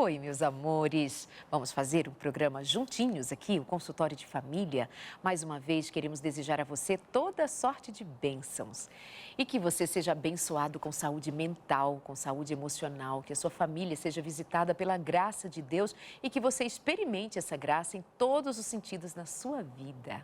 Oi, meus amores! Vamos fazer um programa juntinhos aqui, o Consultório de Família. Mais uma vez, queremos desejar a você toda sorte de bênçãos. E que você seja abençoado com saúde mental, com saúde emocional, que a sua família seja visitada pela graça de Deus e que você experimente essa graça em todos os sentidos na sua vida.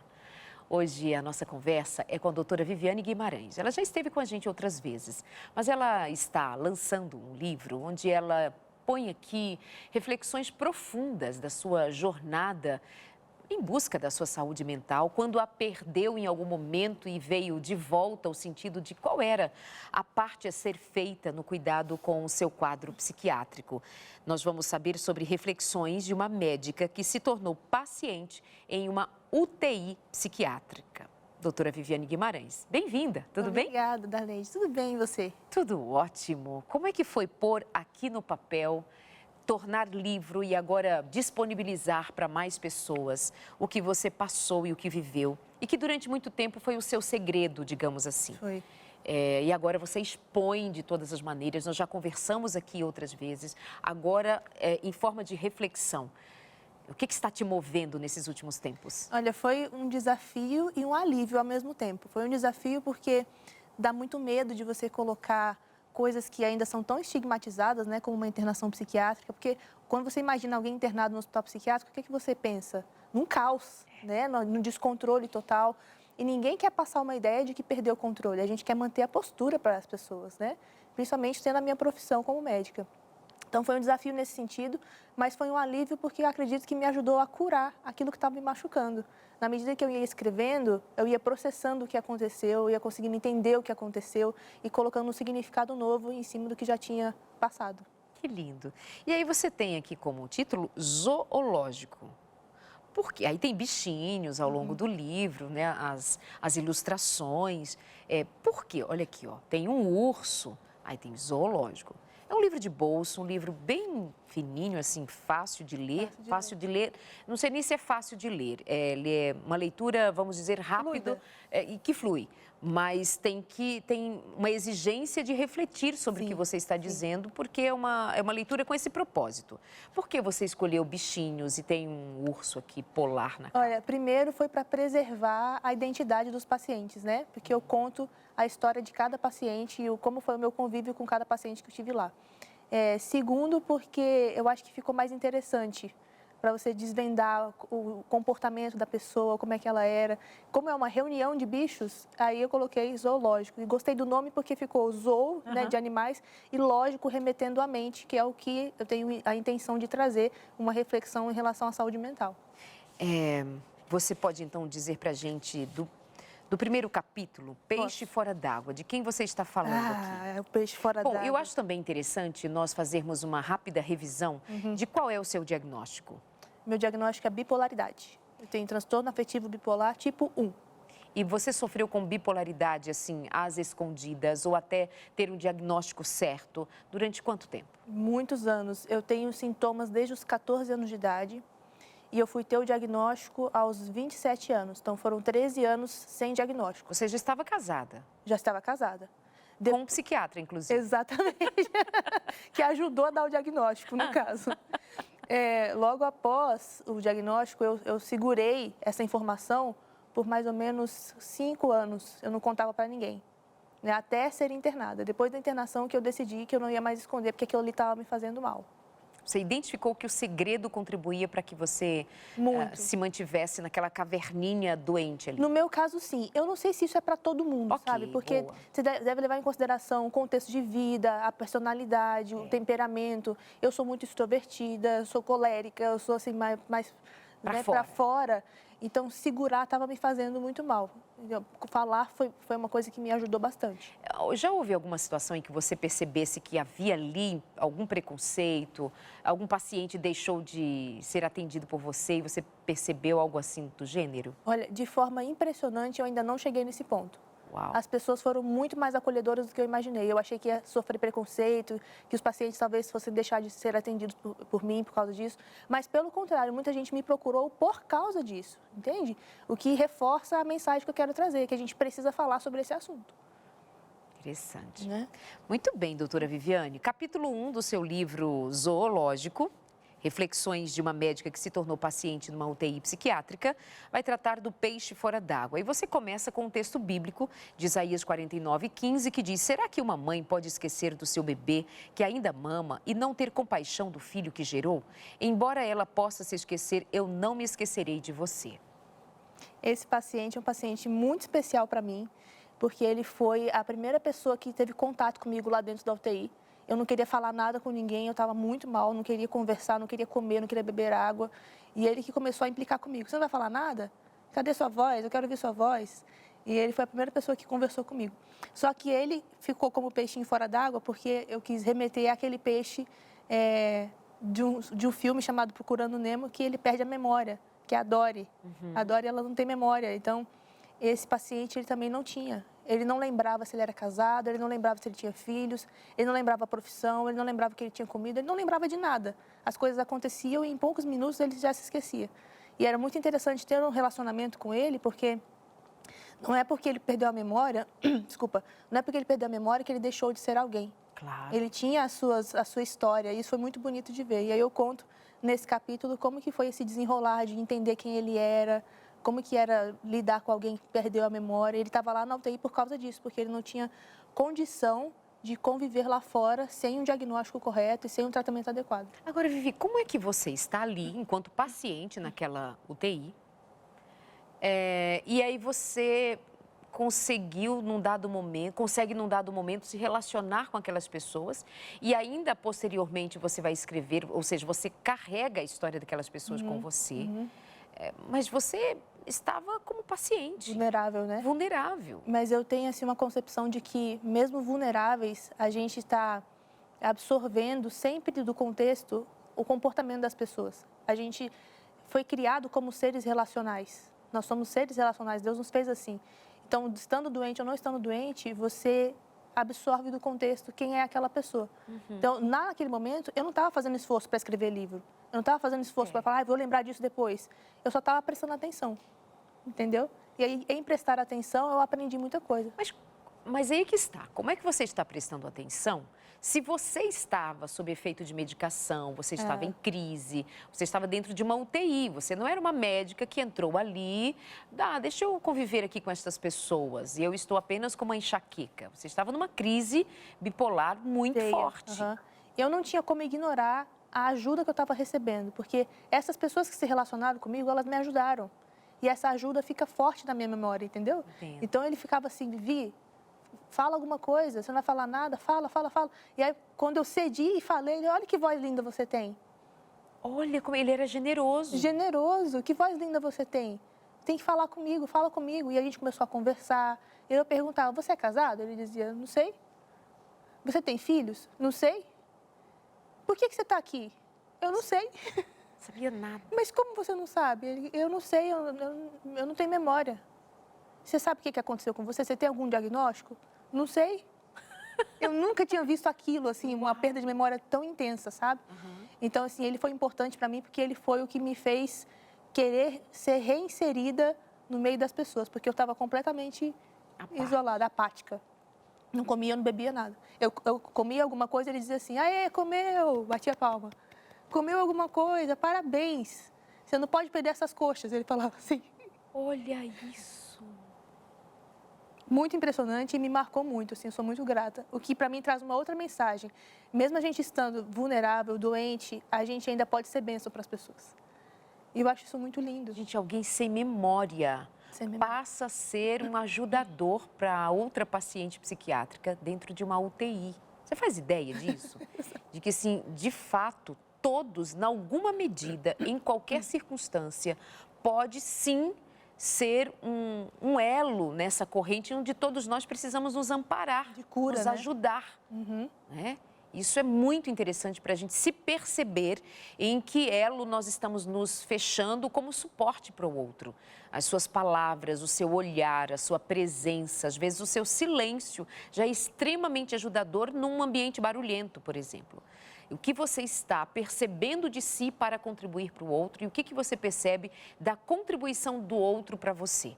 Hoje a nossa conversa é com a doutora Viviane Guimarães. Ela já esteve com a gente outras vezes, mas ela está lançando um livro onde ela põe aqui reflexões profundas da sua jornada em busca da sua saúde mental, quando a perdeu em algum momento e veio de volta ao sentido de qual era a parte a ser feita no cuidado com o seu quadro psiquiátrico. Nós vamos saber sobre reflexões de uma médica que se tornou paciente em uma UTI psiquiátrica. Doutora Viviane Guimarães, bem-vinda, tudo bem? Obrigada, Darlene. Tudo bem e você? Tudo ótimo. Como é que foi pôr aqui no papel, tornar livro e agora disponibilizar para mais pessoas o que você passou e o que viveu e que durante muito tempo foi o seu segredo, digamos assim? Foi. E agora você expõe de todas as maneiras, nós já conversamos aqui outras vezes, agora em forma de reflexão. O que está te movendo nesses últimos tempos? Olha, foi um desafio e um alívio ao mesmo tempo. Foi um desafio porque dá muito medo de você colocar coisas que ainda são tão estigmatizadas, né, como uma internação psiquiátrica, porque quando você imagina alguém internado no hospital psiquiátrico, o que você pensa? Num caos, né, num descontrole total. E ninguém quer passar uma ideia de que perdeu o controle. A gente quer manter a postura para as pessoas, né? Principalmente tendo a minha profissão como médica. Então, foi um desafio nesse sentido, mas foi um alívio porque eu acredito que me ajudou a curar aquilo que estava me machucando. Na medida que eu ia escrevendo, eu ia processando o que aconteceu, eu ia conseguindo entender o que aconteceu e colocando um significado novo em cima do que já tinha passado. Que lindo. E aí você tem aqui como título zoológico. Porque aí tem bichinhos ao longo do livro, né? As ilustrações. Por quê? Olha aqui, ó, tem um urso, aí tem zoológico. É um livro de bolso, um livro bem fininho, assim, fácil de ler. Fácil de ler. Não sei nem se é fácil de ler. Ele é uma leitura, vamos dizer, rápido e que flui. Mas tem uma exigência de refletir sobre o que você está dizendo, porque é uma leitura com esse propósito. Por que você escolheu bichinhos e tem um urso aqui polar na cara? Olha, primeiro foi para preservar a identidade dos pacientes, né? Porque eu conto a história de cada paciente e como foi o meu convívio com cada paciente que eu tive lá. Segundo, porque eu acho que ficou mais interessante para você desvendar o comportamento da pessoa, como é que ela era. Como é uma reunião de bichos, aí eu coloquei zoológico. E gostei do nome porque ficou zoo, né, de animais, e lógico, remetendo à mente, que é o que eu tenho a intenção de trazer, uma reflexão em relação à saúde mental. Você pode, então, dizer para a gente do primeiro capítulo, Peixe Fora d'Água, de quem você está falando aqui? É o peixe fora d'água. Bom, eu acho também interessante nós fazermos uma rápida revisão de qual é o seu diagnóstico. Meu diagnóstico é bipolaridade. Eu tenho transtorno afetivo bipolar tipo 1. E você sofreu com bipolaridade, assim, às escondidas, ou até ter um diagnóstico certo, durante quanto tempo? Muitos anos. Eu tenho sintomas desde os 14 anos de idade. E eu fui ter o diagnóstico aos 27 anos. Então, foram 13 anos sem diagnóstico. Você já estava casada? Já estava casada. Com um psiquiatra, inclusive. Exatamente. Que ajudou a dar o diagnóstico, no caso. Logo após o diagnóstico, eu segurei essa informação por mais ou menos 5 anos. Eu não contava para ninguém, né? Até ser internada. Depois da internação que eu decidi que eu não ia mais esconder, porque aquilo ali estava me fazendo mal. Você identificou que o segredo contribuía para que você se mantivesse naquela caverninha doente ali? No meu caso, sim. Eu não sei se isso é para todo mundo, sabe? Porque você deve levar em consideração o contexto de vida, a personalidade, o temperamento. Eu sou muito extrovertida, sou colérica, eu sou assim mais para fora. Então, segurar estava me fazendo muito mal. Falar foi uma coisa que me ajudou bastante. Já houve alguma situação em que você percebesse que havia ali algum preconceito, algum paciente deixou de ser atendido por você e você percebeu algo assim do gênero? Olha, de forma impressionante, eu ainda não cheguei nesse ponto. Uau. As pessoas foram muito mais acolhedoras do que eu imaginei. Eu achei que ia sofrer preconceito, que os pacientes talvez fossem deixar de ser atendidos por mim por causa disso. Mas, pelo contrário, muita gente me procurou por causa disso, entende? O que reforça a mensagem que eu quero trazer, que a gente precisa falar sobre esse assunto. Interessante. Né? Muito bem, doutora Viviane. Capítulo 1 do seu livro Zoológico Reflexões de uma médica que se tornou paciente numa UTI psiquiátrica vai tratar do peixe fora d'água. E você começa com um texto bíblico de Isaías 49:15, que diz: será que uma mãe pode esquecer do seu bebê que ainda mama e não ter compaixão do filho que gerou? Embora ela possa se esquecer, eu não me esquecerei de você. Esse paciente é um paciente muito especial para mim, porque ele foi a primeira pessoa que teve contato comigo lá dentro da UTI. Eu não queria falar nada com ninguém, eu estava muito mal, não queria conversar, não queria comer, não queria beber água. E ele que começou a implicar comigo. Você não vai falar nada? Cadê sua voz? Eu quero ouvir sua voz. E ele foi a primeira pessoa que conversou comigo. Só que ele ficou como peixinho fora d'água porque eu quis remeter àquele peixe de um filme chamado Procurando Nemo, que ele perde a memória, que é a Dory. A Dory, ela não tem memória. Então, esse paciente, ele também não tinha. Ele não lembrava se ele era casado, ele não lembrava se ele tinha filhos, ele não lembrava a profissão, ele não lembrava que ele tinha comido, ele não lembrava de nada. As coisas aconteciam e em poucos minutos ele já se esquecia. E era muito interessante ter um relacionamento com ele, porque não é porque ele perdeu a memória, desculpa, não é porque ele perdeu a memória que ele deixou de ser alguém. Claro. Ele tinha a sua história e isso foi muito bonito de ver. E aí eu conto nesse capítulo como que foi esse desenrolar de entender quem ele era, como que era lidar com alguém que perdeu a memória. Ele estava lá na UTI por causa disso, porque ele não tinha condição de conviver lá fora sem um diagnóstico correto e sem um tratamento adequado. Agora, Vivi, como é que você está ali enquanto paciente naquela UTI? E aí você consegue num dado momento se relacionar com aquelas pessoas e ainda posteriormente você vai escrever, ou seja, você carrega a história daquelas pessoas com você. Mas você estava como paciente. Vulnerável, né? Vulnerável. Mas eu tenho assim uma concepção de que, mesmo vulneráveis, a gente está absorvendo sempre do contexto o comportamento das pessoas. A gente foi criado como seres relacionais. Nós somos seres relacionais, Deus nos fez assim. Então, estando doente ou não estando doente, você absorve do contexto quem é aquela pessoa. Então, naquele momento, eu não estava fazendo esforço para escrever livro. Eu não estava fazendo esforço para falar, vou lembrar disso depois. Eu só estava prestando atenção, entendeu? E aí, em prestar atenção, eu aprendi muita coisa. Mas aí que está. Como é que você está prestando atenção se você estava sob efeito de medicação, você estava em crise, você estava dentro de uma UTI, você não era uma médica que entrou ali, deixa eu conviver aqui com essas pessoas e eu estou apenas com uma enxaqueca. Você estava numa crise bipolar muito forte. Eu não tinha como ignorar a ajuda que eu estava recebendo, porque essas pessoas que se relacionaram comigo, elas me ajudaram. E essa ajuda fica forte na minha memória, entendeu? Entendo. Então, ele ficava assim, Vivi, fala alguma coisa, você não vai falar nada, fala. E aí, quando eu cedi e falei, ele, olha que voz linda você tem. Olha como ele era generoso. Generoso, que voz linda você tem. Tem que falar comigo, fala comigo. E a gente começou a conversar. E eu perguntava, você é casado? Ele dizia, não sei. Você tem filhos? Não sei. Por que você está aqui? Eu não sei. Sabia nada. Mas como você não sabe? Eu não sei, eu não tenho memória. Você sabe o que aconteceu com você? Você tem algum diagnóstico? Não sei. Eu nunca tinha visto aquilo, assim, uma perda de memória tão intensa, sabe? Então, assim, ele foi importante para mim porque ele foi o que me fez querer ser reinserida no meio das pessoas, porque eu estava completamente isolada, apática. Não comia, não bebia nada. Eu comia alguma coisa, ele dizia assim, aê, comeu, batia palma. Comeu alguma coisa, parabéns. Você não pode perder essas coxas, ele falava assim. Olha isso. Muito impressionante e me marcou muito, assim, eu sou muito grata. O que para mim traz uma outra mensagem. Mesmo a gente estando vulnerável, doente, a gente ainda pode ser bênção para as pessoas. E eu acho isso muito lindo. Gente, alguém sem memória passa a ser um ajudador para outra paciente psiquiátrica dentro de uma UTI. Você faz ideia disso? De que, assim, de fato, todos, em alguma medida, em qualquer circunstância, pode sim ser um elo nessa corrente onde todos nós precisamos nos amparar, de cura, nos ajudar. Né? Isso é muito interessante para a gente se perceber em que elo nós estamos nos fechando como suporte para o outro. As suas palavras, o seu olhar, a sua presença, às vezes o seu silêncio já é extremamente ajudador num ambiente barulhento, por exemplo. O que você está percebendo de si para contribuir para o outro e o que você percebe da contribuição do outro para você.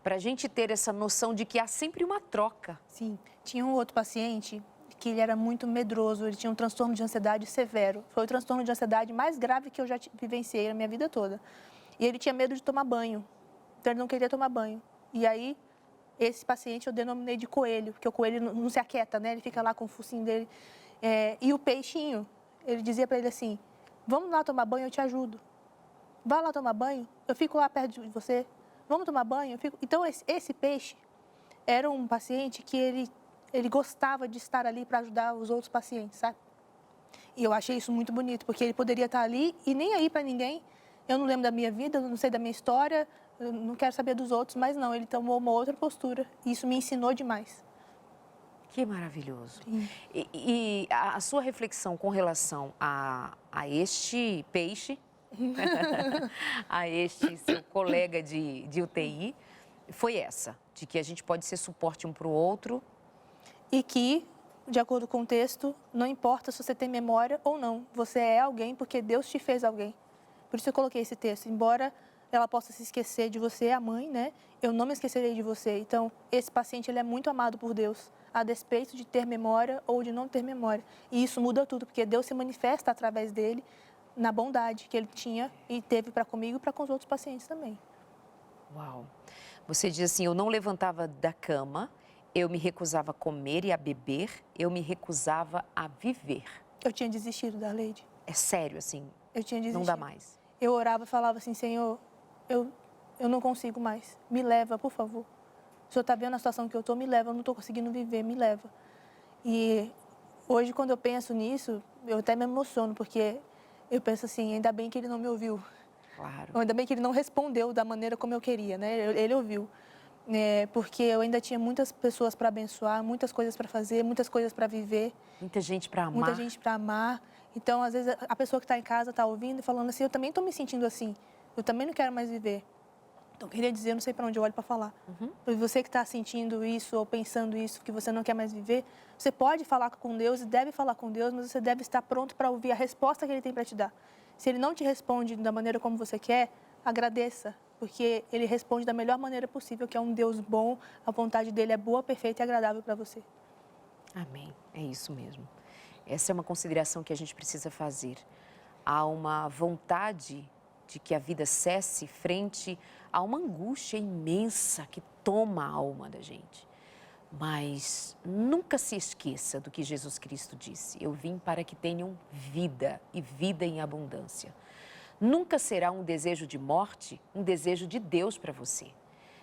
Para a gente ter essa noção de que há sempre uma troca. Sim, tinha um outro paciente que ele era muito medroso, ele tinha um transtorno de ansiedade severo. Foi o transtorno de ansiedade mais grave que eu já vivenciei na minha vida toda. E ele tinha medo de tomar banho, então ele não queria tomar banho. E aí, esse paciente eu denominei de coelho, porque o coelho não se aquieta, né? Ele fica lá com o focinho dele. E o peixinho, ele dizia para ele assim, vamos lá tomar banho, eu te ajudo. Vai lá tomar banho, eu fico lá perto de você. Vamos tomar banho, eu fico... Então, esse peixe era um paciente que ele gostava de estar ali para ajudar os outros pacientes, sabe? E eu achei isso muito bonito, porque ele poderia estar ali e nem aí para ninguém. Eu não lembro da minha vida, eu não sei da minha história, eu não quero saber dos outros, mas não, ele tomou uma outra postura. E isso me ensinou demais. Que maravilhoso. E a sua reflexão com relação a este peixe, a este seu colega de UTI, foi essa, de que a gente pode ser suporte um para o outro. E que, de acordo com o texto, não importa se você tem memória ou não, você é alguém porque Deus te fez alguém. Por isso eu coloquei esse texto, embora ela possa se esquecer de você, a mãe, né? Eu não me esquecerei de você. Então, esse paciente, ele é muito amado por Deus, a despeito de ter memória ou de não ter memória. E isso muda tudo, porque Deus se manifesta através dele na bondade que ele tinha e teve para comigo e para com os outros pacientes também. Uau! Você diz assim, eu não levantava da cama, eu me recusava a comer e a beber, eu me recusava a viver. Eu tinha desistido da Leide. É sério, assim? Eu tinha desistido. Não dá mais? Eu orava e falava assim, Senhor, eu não consigo mais, me leva, por favor. O Senhor está vendo a situação que eu estou, me leva, eu não estou conseguindo viver, me leva. E hoje, quando eu penso nisso, eu até me emociono, porque eu penso assim, ainda bem que ele não me ouviu. Claro. Ainda bem que ele não respondeu da maneira como eu queria, né? Ele ouviu. Porque eu ainda tinha muitas pessoas para abençoar, muitas coisas para fazer, muitas coisas para viver. Muita gente para amar. Muita gente para amar. Então, às vezes, a pessoa que está em casa está ouvindo e falando assim, eu também estou me sentindo assim, eu também não quero mais viver. Então, eu queria dizer, eu não sei para onde eu olho para falar. E você que está sentindo isso ou pensando isso, que você não quer mais viver, você pode falar com Deus e deve falar com Deus, mas você deve estar pronto para ouvir a resposta que Ele tem para te dar. Se Ele não te responde da maneira como você quer, agradeça, porque Ele responde da melhor maneira possível, que é um Deus bom, a vontade dEle é boa, perfeita e agradável para você. Amém, é isso mesmo. Essa é uma consideração que a gente precisa fazer. Há uma vontade de que a vida cesse frente a uma angústia imensa que toma a alma da gente. Mas nunca se esqueça do que Jesus Cristo disse. Eu vim para que tenham vida e vida em abundância. Nunca será um desejo de morte, um desejo de Deus para você.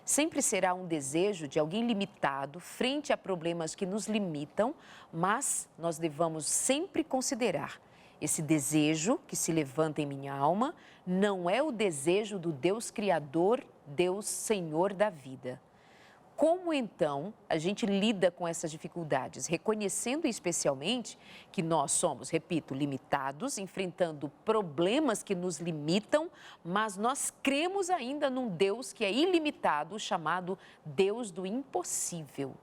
Sempre será um desejo de alguém limitado frente a problemas que nos limitam, mas nós devamos sempre considerar esse desejo que se levanta em minha alma não é o desejo do Deus Criador, Deus Senhor da vida. Como então a gente lida com essas dificuldades? Reconhecendo especialmente que nós somos, repito, limitados, enfrentando problemas que nos limitam, mas nós cremos ainda num Deus que é ilimitado, chamado Deus do impossível.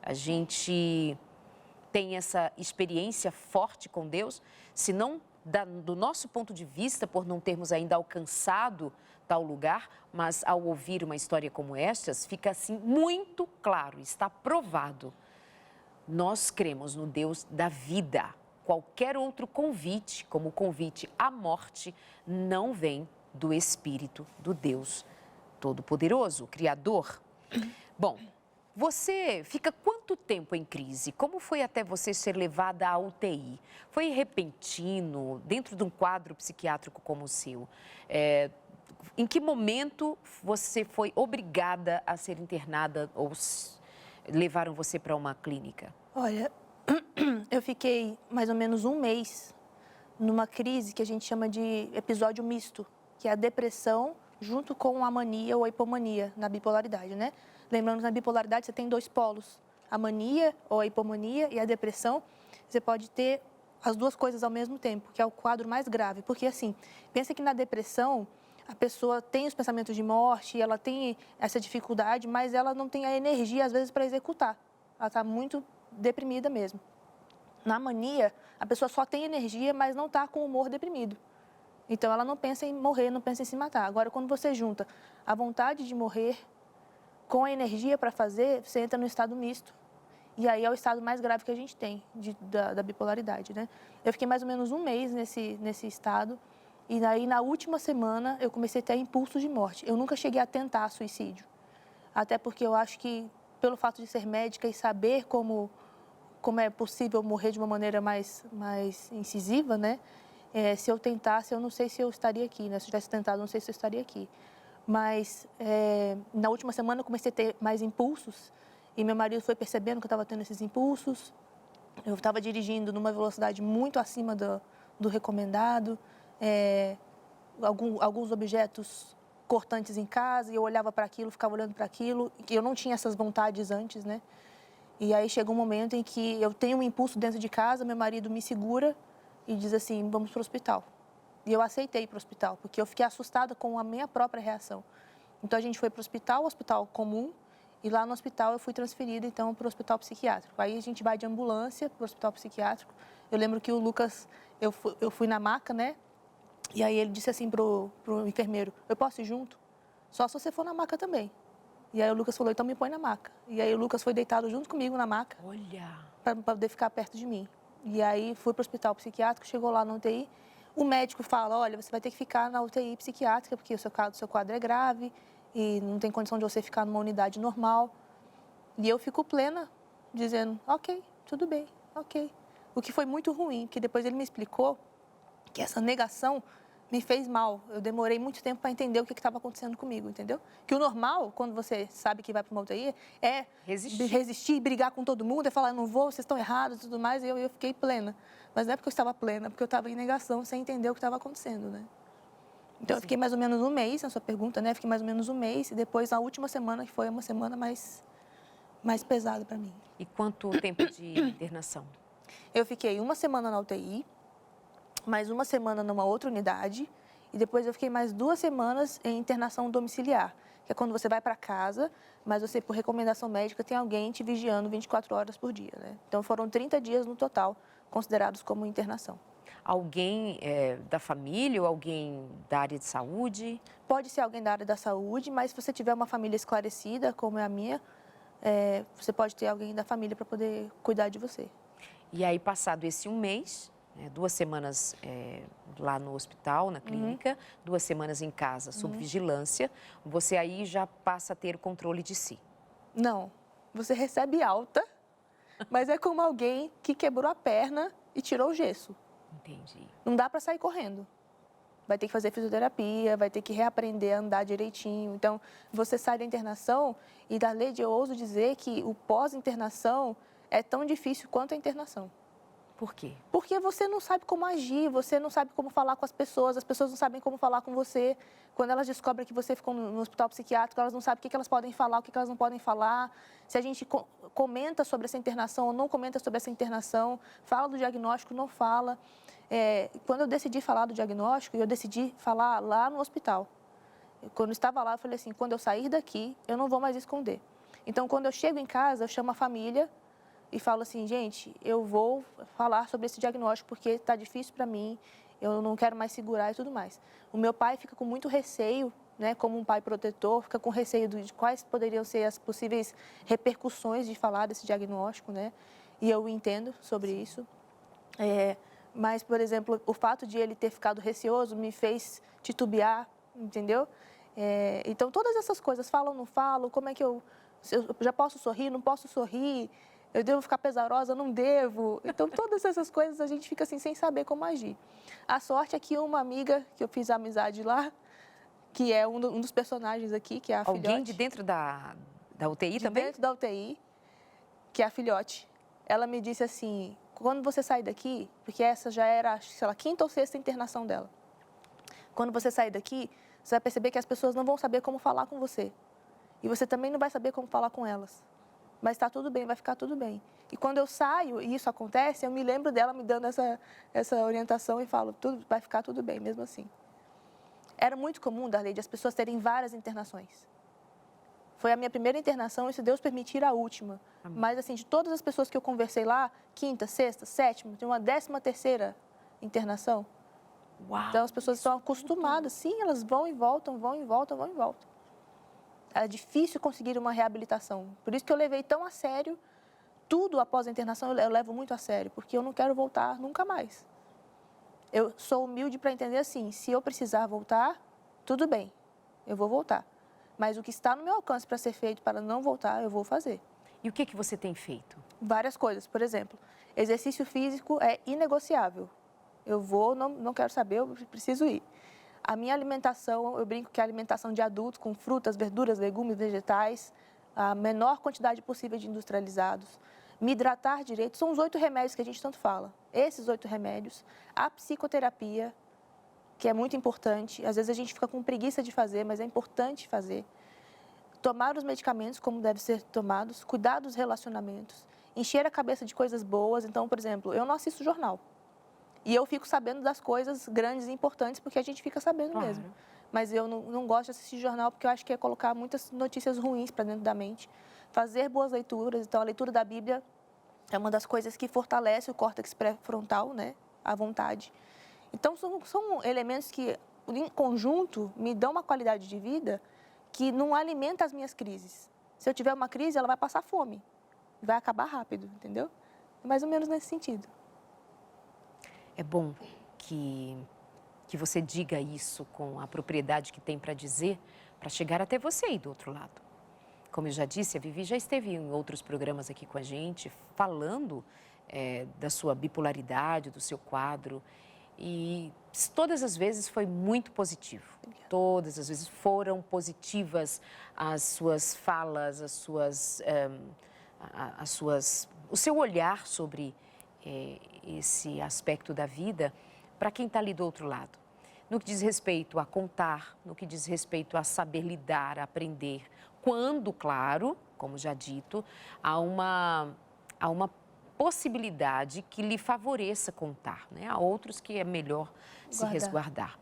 A gente tem essa experiência forte com Deus, se não do nosso ponto de vista, por não termos ainda alcançado tal lugar, mas ao ouvir uma história como estas, fica assim muito claro, está provado. Nós cremos no Deus da vida. Qualquer outro convite, como o convite à morte, não vem do Espírito do Deus Todo-Poderoso, Criador. Bom, você fica quanto tempo em crise? Como foi até você ser levada à UTI? Foi repentino, dentro de um quadro psiquiátrico como o seu? Em que momento você foi obrigada a ser internada ou levaram você para uma clínica? Olha, eu fiquei mais ou menos um mês numa crise que a gente chama de episódio misto, que é a depressão junto com a mania ou a hipomania na bipolaridade, né? Lembrando que na bipolaridade você tem dois polos, a mania ou a hipomania e a depressão. Você pode ter as duas coisas ao mesmo tempo, que é o quadro mais grave. Porque assim, pensa que na depressão a pessoa tem os pensamentos de morte, ela tem essa dificuldade, mas ela não tem a energia às vezes para executar. Ela está muito deprimida mesmo. Na mania, a pessoa só tem energia, mas não está com o humor deprimido. Então ela não pensa em morrer, não pensa em se matar. Agora, quando você junta a vontade de morrer com a energia para fazer, você entra no estado misto. E aí é o estado mais grave que a gente tem da bipolaridade, né? Eu fiquei mais ou menos um mês nesse estado. E aí, na última semana, eu comecei a ter impulsos de morte. Eu nunca cheguei a tentar suicídio. Até porque eu acho que, pelo fato de ser médica e saber como é possível morrer de uma maneira mais incisiva, né? Se eu tentasse, eu não sei se eu estaria aqui, né? Se eu tivesse tentado, não sei se eu estaria aqui. Mas, na última semana, eu comecei a ter mais impulsos. E meu marido foi percebendo que eu estava tendo esses impulsos. Eu estava dirigindo numa velocidade muito acima do recomendado. Alguns objetos cortantes em casa, e eu olhava para aquilo, ficava olhando para aquilo, e eu não tinha essas vontades antes, né? E aí chegou um momento em que eu tenho um impulso dentro de casa, meu marido me segura e diz assim, vamos para o hospital. E eu aceitei ir para o hospital, porque eu fiquei assustada com a minha própria reação. Então a gente foi para o hospital comum, e lá no hospital eu fui transferida então para o hospital psiquiátrico. Aí a gente vai de ambulância para o hospital psiquiátrico. Eu lembro que o Lucas, eu fui na maca, né? E aí ele disse assim pro enfermeiro, eu posso ir junto? Só se você for na maca também. E aí o Lucas falou, então me põe na maca. E aí o Lucas foi deitado junto comigo na maca. Olha! Para poder ficar perto de mim. E aí fui para o hospital psiquiátrico, chegou lá na UTI. O médico fala, olha, você vai ter que ficar na UTI psiquiátrica, porque o seu quadro é grave e não tem condição de você ficar numa unidade normal. E eu fico plena, dizendo, ok, tudo bem, ok. O que foi muito ruim, porque depois ele me explicou que essa negação me fez mal. Eu demorei muito tempo para entender o que estava acontecendo comigo, entendeu? Que o normal, quando você sabe que vai para uma UTI, é resistir, brigar com todo mundo, é falar, não vou, vocês estão errados e tudo mais, e eu fiquei plena. Mas não é porque eu estava plena, é porque eu estava em negação, sem entender o que estava acontecendo, né? Então, eu fiquei mais ou menos um mês, na sua pergunta, né? Fiquei mais ou menos um mês, e depois, a última semana, que foi uma semana mais pesada para mim. E quanto tempo de internação? Eu fiquei uma semana na UTI, mais uma semana numa outra unidade, e depois eu fiquei mais 2 semanas em internação domiciliar, que é quando você vai para casa, mas você, por recomendação médica, tem alguém te vigiando 24 horas por dia, né? Então, foram 30 dias no total, considerados como internação. Alguém da família ou alguém da área de saúde? Pode ser alguém da área da saúde, mas se você tiver uma família esclarecida, como é a minha, você pode ter alguém da família para poder cuidar de você. E aí, passado esse um mês, 2 semanas lá no hospital, na clínica, 2 semanas em casa, sob vigilância, você aí já passa a ter controle de si? Não, você recebe alta, mas é como alguém que quebrou a perna e tirou o gesso. Entendi. Não dá para sair correndo. Vai ter que fazer fisioterapia, vai ter que reaprender a andar direitinho. Então, você sai da internação e da lei eu ouso dizer que o pós-internação é tão difícil quanto a internação. Por quê? Porque você não sabe como agir, você não sabe como falar com as pessoas não sabem como falar com você. Quando elas descobrem que você ficou no hospital psiquiátrico, elas não sabem o que elas podem falar, o que elas não podem falar. Se a gente comenta sobre essa internação ou não comenta sobre essa internação, fala do diagnóstico, não fala. Quando eu decidi falar do diagnóstico, eu decidi falar lá no hospital. Quando eu estava lá, eu falei assim, quando eu sair daqui, eu não vou mais esconder. Então, quando eu chego em casa, eu chamo a família e falo assim, gente, eu vou falar sobre esse diagnóstico porque está difícil para mim, eu não quero mais segurar e tudo mais. O meu pai fica com muito receio, né, como um pai protetor, fica com receio de quais poderiam ser as possíveis repercussões de falar desse diagnóstico, né, e eu entendo sobre isso. Mas, por exemplo, o fato de ele ter ficado receoso me fez titubear, entendeu? Então, todas essas coisas, falo ou não falo, como é que eu já posso sorrir, não posso sorrir, eu devo ficar pesarosa, não devo. Então, todas essas coisas a gente fica assim, sem saber como agir. A sorte é que uma amiga que eu fiz amizade lá, que é um dos personagens aqui, que é a filhote. Alguém de dentro da UTI também? De dentro da UTI, que é a filhote. Ela me disse assim, quando você sair daqui, porque essa já era, sei lá, 5ª ou 6ª internação dela. Quando você sair daqui, você vai perceber que as pessoas não vão saber como falar com você. E você também não vai saber como falar com elas. Mas está tudo bem, vai ficar tudo bem. E quando eu saio e isso acontece, eu me lembro dela me dando essa orientação e falo, vai ficar tudo bem, mesmo assim. Era muito comum, Darley, as pessoas terem várias internações. Foi a minha primeira internação e, se Deus permitir, a última. Mas, assim, de todas as pessoas que eu conversei lá, 5ª, 6ª, 7ª, tem uma 13ª internação. Uau, então, as pessoas estão acostumadas. Sim, elas vão e voltam, vão e voltam, vão e voltam. É difícil conseguir uma reabilitação. Por isso que eu levei tão a sério tudo após a internação eu levo muito a sério, porque eu não quero voltar nunca mais. Eu sou humilde para entender assim, se eu precisar voltar, tudo bem, eu vou voltar. Mas o que está no meu alcance para ser feito para não voltar, eu vou fazer. E o que você tem feito? Várias coisas, por exemplo, exercício físico é inegociável. Eu vou, não quero saber, eu preciso ir. A minha alimentação, eu brinco que é a alimentação de adultos, com frutas, verduras, legumes, vegetais, a menor quantidade possível de industrializados. Me hidratar direito, são os 8 remédios que a gente tanto fala. Esses 8 remédios, a psicoterapia, que é muito importante. Às vezes a gente fica com preguiça de fazer, mas é importante fazer. Tomar os medicamentos como devem ser tomados, cuidar dos relacionamentos, encher a cabeça de coisas boas. Então, por exemplo, eu não assisto jornal. E eu fico sabendo das coisas grandes e importantes porque a gente fica sabendo mesmo. Mas eu não gosto de assistir jornal porque eu acho que é colocar muitas notícias ruins para dentro da mente. Fazer boas leituras. Então, a leitura da Bíblia é uma das coisas que fortalece o córtex pré-frontal, né? A vontade. Então, são elementos que, em conjunto, me dão uma qualidade de vida que não alimenta as minhas crises. Se eu tiver uma crise, ela vai passar fome. Vai acabar rápido, entendeu? É mais ou menos nesse sentido. É bom que você diga isso com a propriedade que tem para dizer, para chegar até você aí do outro lado. Como eu já disse, a Vivi já esteve em outros programas aqui com a gente, falando da sua bipolaridade, do seu quadro. E todas as vezes foi muito positivo. Obrigada. Todas as vezes foram positivas as suas falas, o seu olhar sobre esse aspecto da vida para quem está ali do outro lado. No que diz respeito a contar, no que diz respeito a saber lidar, a aprender, quando, claro, como já dito, há uma possibilidade que lhe favoreça contar, né? Há outros que é melhor se resguardar.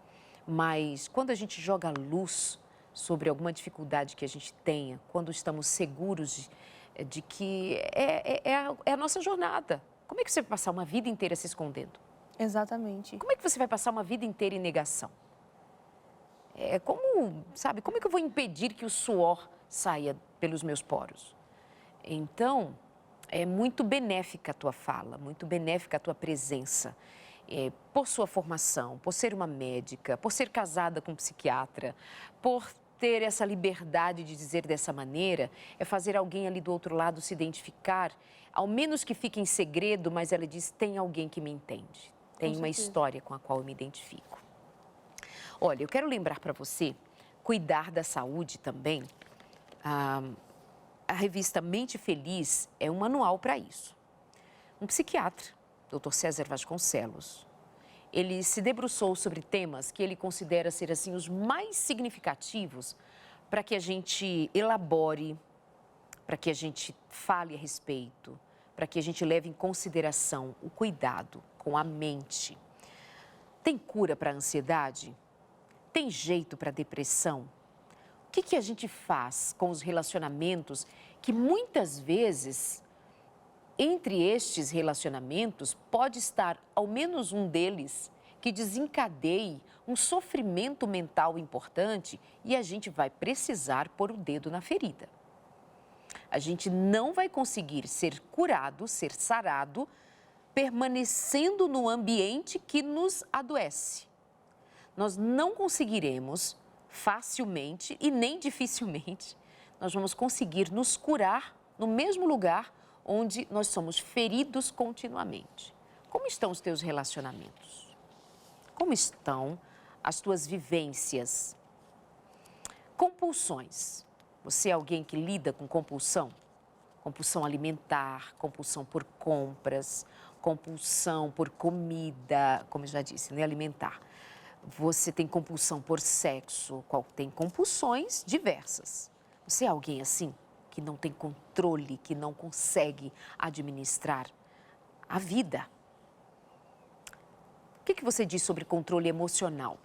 Mas quando a gente joga luz sobre alguma dificuldade que a gente tenha, quando estamos seguros de que é a nossa jornada. Como é que você vai passar uma vida inteira se escondendo? Exatamente. Como é que você vai passar uma vida inteira em negação? Como é que eu vou impedir que o suor saia pelos meus poros? Então, é muito benéfica a tua fala, muito benéfica a tua presença. Por sua formação, por ser uma médica, por ser casada com um psiquiatra, por ter essa liberdade de dizer dessa maneira, é fazer alguém ali do outro lado se identificar, ao menos que fique em segredo, mas ela diz, tem alguém que me entende, tem uma história com a qual eu me identifico. Olha, eu quero lembrar para você, cuidar da saúde também, a revista Mente Feliz é um manual para isso. Um psiquiatra, Dr. César Vasconcelos, ele se debruçou sobre temas que ele considera ser assim os mais significativos para que a gente elabore, para que a gente fale a respeito, para que a gente leve em consideração o cuidado com a mente. Tem cura para a ansiedade? Tem jeito para a depressão? O que a gente faz com os relacionamentos que muitas vezes, entre estes relacionamentos, pode estar ao menos um deles que desencadeie um sofrimento mental importante e a gente vai precisar pôr o dedo na ferida. A gente não vai conseguir ser curado, ser sarado, permanecendo no ambiente que nos adoece. Nós não conseguiremos facilmente e nem dificilmente, nós vamos conseguir nos curar no mesmo lugar onde nós somos feridos continuamente. Como estão os teus relacionamentos? Como estão as tuas vivências? Compulsões. Você é alguém que lida com compulsão? Compulsão alimentar, compulsão por compras, compulsão por comida, como eu já disse, né? Alimentar. Você tem compulsão por sexo, tem compulsões diversas. Você é alguém assim, que não tem controle, que não consegue administrar a vida? O que você diz sobre controle emocional?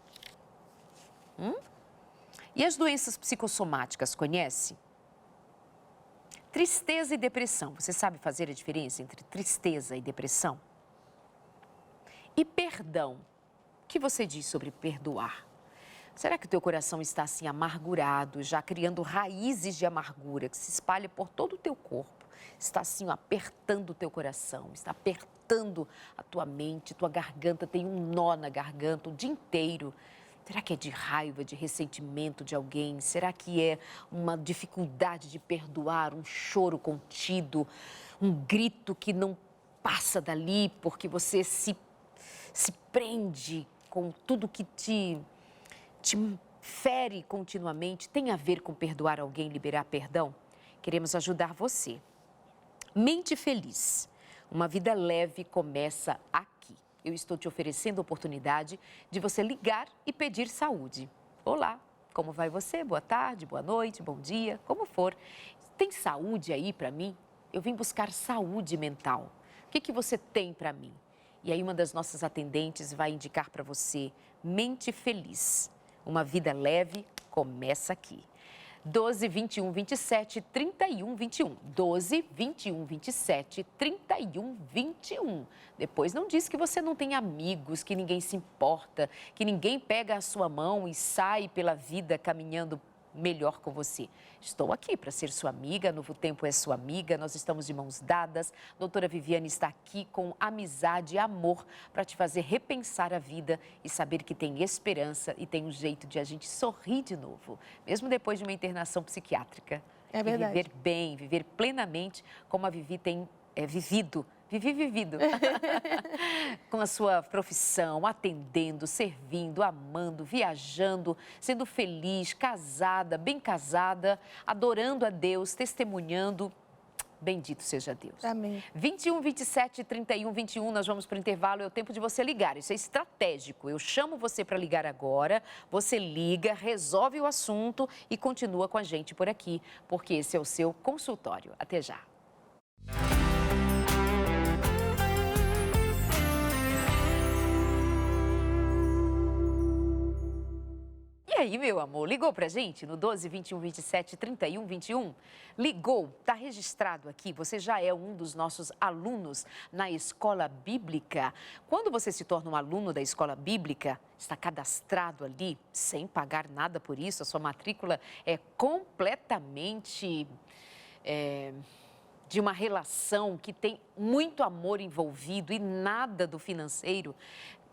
E as doenças psicossomáticas, conhece? Tristeza e depressão. Você sabe fazer a diferença entre tristeza e depressão? E perdão. O que você diz sobre perdoar? Será que o teu coração está assim amargurado, já criando raízes de amargura que se espalha por todo o teu corpo? Está assim, ó, apertando o teu coração, está apertando a tua mente, tua garganta, tem um nó na garganta o dia inteiro. Será que é de raiva, de ressentimento de alguém? Será que é uma dificuldade de perdoar, um choro contido, um grito que não passa dali porque você se prende com tudo que te fere continuamente? Tem a ver com perdoar alguém, liberar perdão? Queremos ajudar você. Mente feliz. Uma vida leve começa aqui. Eu estou te oferecendo a oportunidade de você ligar e pedir saúde. Olá, como vai você? Boa tarde, boa noite, bom dia, como for. Tem saúde aí para mim? Eu vim buscar saúde mental. O que você tem para mim? E aí uma das nossas atendentes vai indicar para você mente feliz. Uma vida leve começa aqui. 12 21 27 31 21. 12 21 27 31 21. Depois não diz que você não tem amigos, que ninguém se importa, que ninguém pega a sua mão e sai pela vida caminhando melhor com você. Estou aqui para ser sua amiga, Novo Tempo é sua amiga, nós estamos de mãos dadas. Doutora Viviane está aqui com amizade e amor para te fazer repensar a vida e saber que tem esperança e tem um jeito de a gente sorrir de novo, mesmo depois de uma internação psiquiátrica. É verdade. E viver bem, viver plenamente como a Vivi tem vivido. Vivido. Com a sua profissão, atendendo, servindo, amando, viajando, sendo feliz, casada, bem casada, adorando a Deus, testemunhando. Bendito seja Deus. Amém. 21, 27, 31, 21, nós vamos para o intervalo, é o tempo de você ligar. Isso é estratégico. Eu chamo você para ligar agora, você liga, resolve o assunto e continua com a gente por aqui, porque esse é o seu consultório. Até já. E aí, meu amor, ligou pra gente no 12 21 27 31 21? Ligou, tá registrado aqui, você já é um dos nossos alunos na escola bíblica. Quando você se torna um aluno da escola bíblica, está cadastrado ali, sem pagar nada por isso, a sua matrícula é completamente de uma relação que tem muito amor envolvido e nada do financeiro,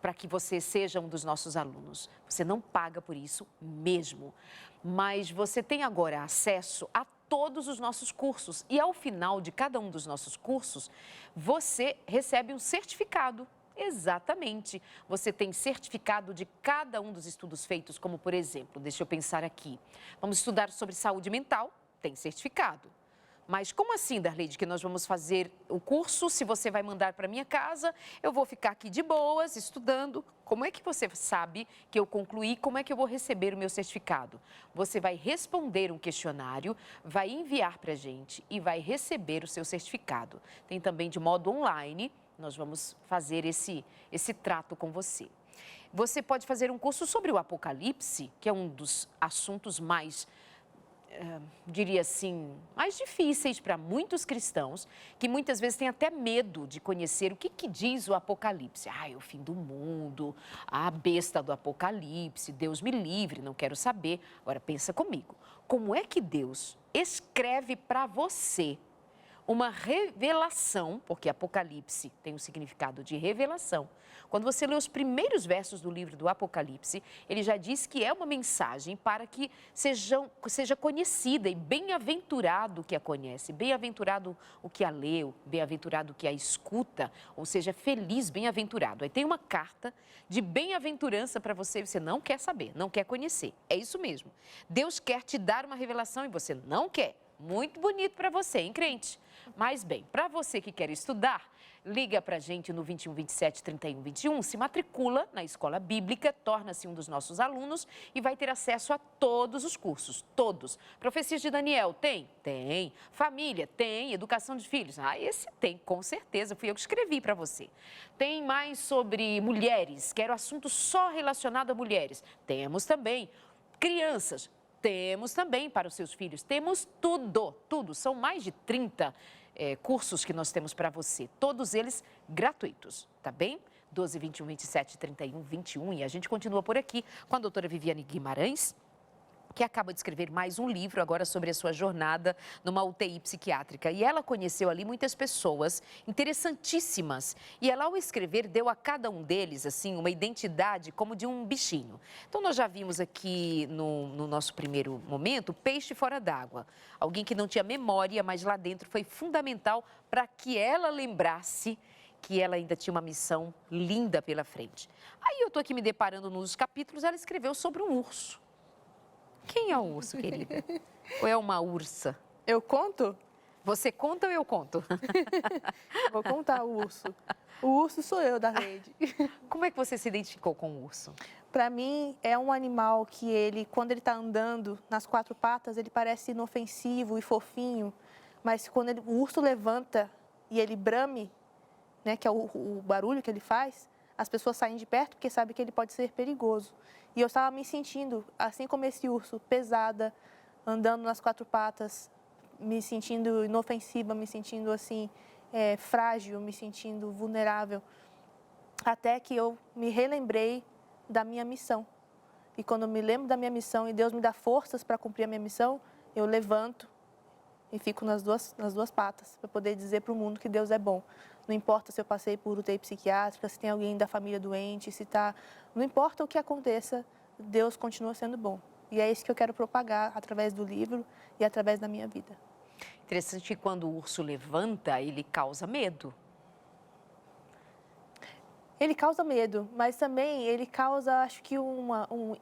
para que você seja um dos nossos alunos. Você não paga por isso mesmo, mas você tem agora acesso a todos os nossos cursos e ao final de cada um dos nossos cursos, você recebe um certificado. Exatamente. Você tem certificado de cada um dos estudos feitos, como por exemplo, deixa eu pensar aqui, vamos estudar sobre saúde mental, tem certificado. Mas como assim, Darleide, que nós vamos fazer o curso, se você vai mandar para minha casa, eu vou ficar aqui de boas, estudando. Como é que você sabe que eu concluí? Como é que eu vou receber o meu certificado? Você vai responder um questionário, vai enviar para a gente e vai receber o seu certificado. Tem também de modo online, nós vamos fazer esse trato com você. Você pode fazer um curso sobre o Apocalipse, que é um dos assuntos mais diria assim, mais difíceis para muitos cristãos, que muitas vezes têm até medo de conhecer o que diz o Apocalipse. É o fim do mundo, a besta do Apocalipse, Deus me livre, não quero saber. Agora, pensa comigo, como é que Deus escreve para você uma revelação, porque Apocalipse tem o significado de revelação. Quando você lê os primeiros versos do livro do Apocalipse, ele já diz que é uma mensagem para que seja conhecida e bem-aventurado o que a conhece, bem-aventurado o que a leu, bem-aventurado o que a escuta, ou seja, feliz, bem-aventurado. Aí tem uma carta de bem-aventurança para você, você não quer saber, não quer conhecer. É isso mesmo. Deus quer te dar uma revelação e você não quer. Muito bonito para você, hein, crente? Mas bem, para você que quer estudar, liga para a gente no 21 27 31 21, se matricula na escola bíblica, torna-se um dos nossos alunos e vai ter acesso a todos os cursos, todos. Profecias de Daniel, tem? Tem. Família, tem. Educação de filhos, esse tem, com certeza, fui eu que escrevi para você. Tem mais sobre mulheres, quero assunto só relacionado a mulheres, temos também. Crianças, temos também para os seus filhos, temos tudo. São mais de 30 cursos que nós temos para você, todos eles gratuitos, tá bem? 12, 21, 27, 31, 21. E a gente continua por aqui com a doutora Viviane Guimarães, que acaba de escrever mais um livro agora sobre a sua jornada numa UTI psiquiátrica. E ela conheceu ali muitas pessoas interessantíssimas. E ela, ao escrever, deu a cada um deles, assim, uma identidade como de um bichinho. Então, nós já vimos aqui no nosso primeiro momento, peixe fora d'água. Alguém que não tinha memória, mas lá dentro foi fundamental para que ela lembrasse que ela ainda tinha uma missão linda pela frente. Aí eu estou aqui me deparando nos capítulos, ela escreveu sobre um urso. Quem é o urso, querida? Ou é uma ursa? Eu conto? Você conta ou eu conto? Vou contar o urso. O urso sou eu, Darleide. Como é que você se identificou com o urso? Para mim, é um animal que ele, quando ele está andando nas quatro patas, ele parece inofensivo e fofinho. Mas quando o urso levanta e ele brame, né, que é o barulho que ele faz, as pessoas saem de perto porque sabem que ele pode ser perigoso. E eu estava me sentindo, assim como esse urso, pesada, andando nas quatro patas, me sentindo inofensiva, me sentindo assim, frágil, me sentindo vulnerável. Até que eu me relembrei da minha missão. E quando eu me lembro da minha missão e Deus me dá forças para cumprir a minha missão, eu levanto e fico nas duas patas, para poder dizer para o mundo que Deus é bom. Não importa se eu passei por UTI psiquiátrica, se tem alguém da família doente, se está... Não importa o que aconteça, Deus continua sendo bom. E é isso que eu quero propagar através do livro e através da minha vida. Interessante que quando o urso levanta, ele causa medo. Ele causa medo, mas também ele causa, acho que um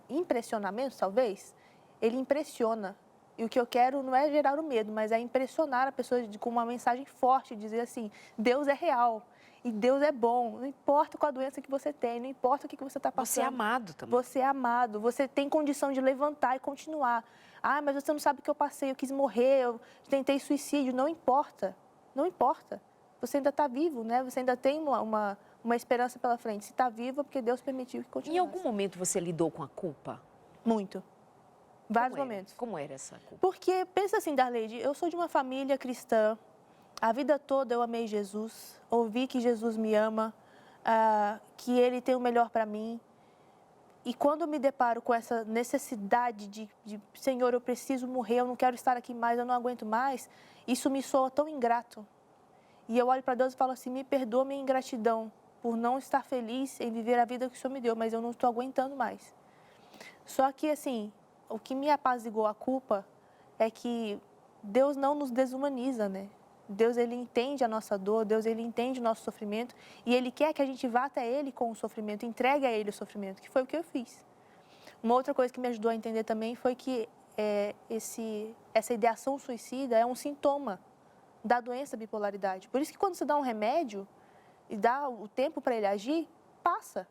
impressionamento, talvez. Ele impressiona. E o que eu quero não é gerar o medo, mas é impressionar a pessoa com uma mensagem forte, dizer assim, Deus é real e Deus é bom. Não importa qual a doença que você tem, não importa o que você está passando. Você é amado também. Você é amado, você tem condição de levantar e continuar. Ah, mas você não sabe o que eu passei, eu quis morrer, eu tentei suicídio. Não importa, não importa. Você ainda está vivo, né? Você ainda tem uma esperança pela frente. Se está vivo é porque Deus permitiu que continue. Em algum momento você lidou com a culpa? Muito. Vários momentos. Como era essa culpa? Porque, pensa assim, Darleide, eu sou de uma família cristã, a vida toda eu amei Jesus, ouvi que Jesus me ama, que Ele tem o melhor para mim. E quando eu me deparo com essa necessidade de, Senhor, eu preciso morrer, eu não quero estar aqui mais, eu não aguento mais, isso me soa tão ingrato. E eu olho para Deus e falo assim, me perdoa minha ingratidão por não estar feliz em viver a vida que o Senhor me deu, mas eu não estou aguentando mais. Só que, assim, o que me apaziguou a culpa é que Deus não nos desumaniza, né? Deus, Ele entende a nossa dor, Deus, Ele entende o nosso sofrimento e Ele quer que a gente vá até Ele com o sofrimento, entregue a Ele o sofrimento, que foi o que eu fiz. Uma outra coisa que me ajudou a entender também foi que essa ideação suicida é um sintoma da doença bipolaridade. Por isso que quando você dá um remédio e dá o tempo para ele agir, passa.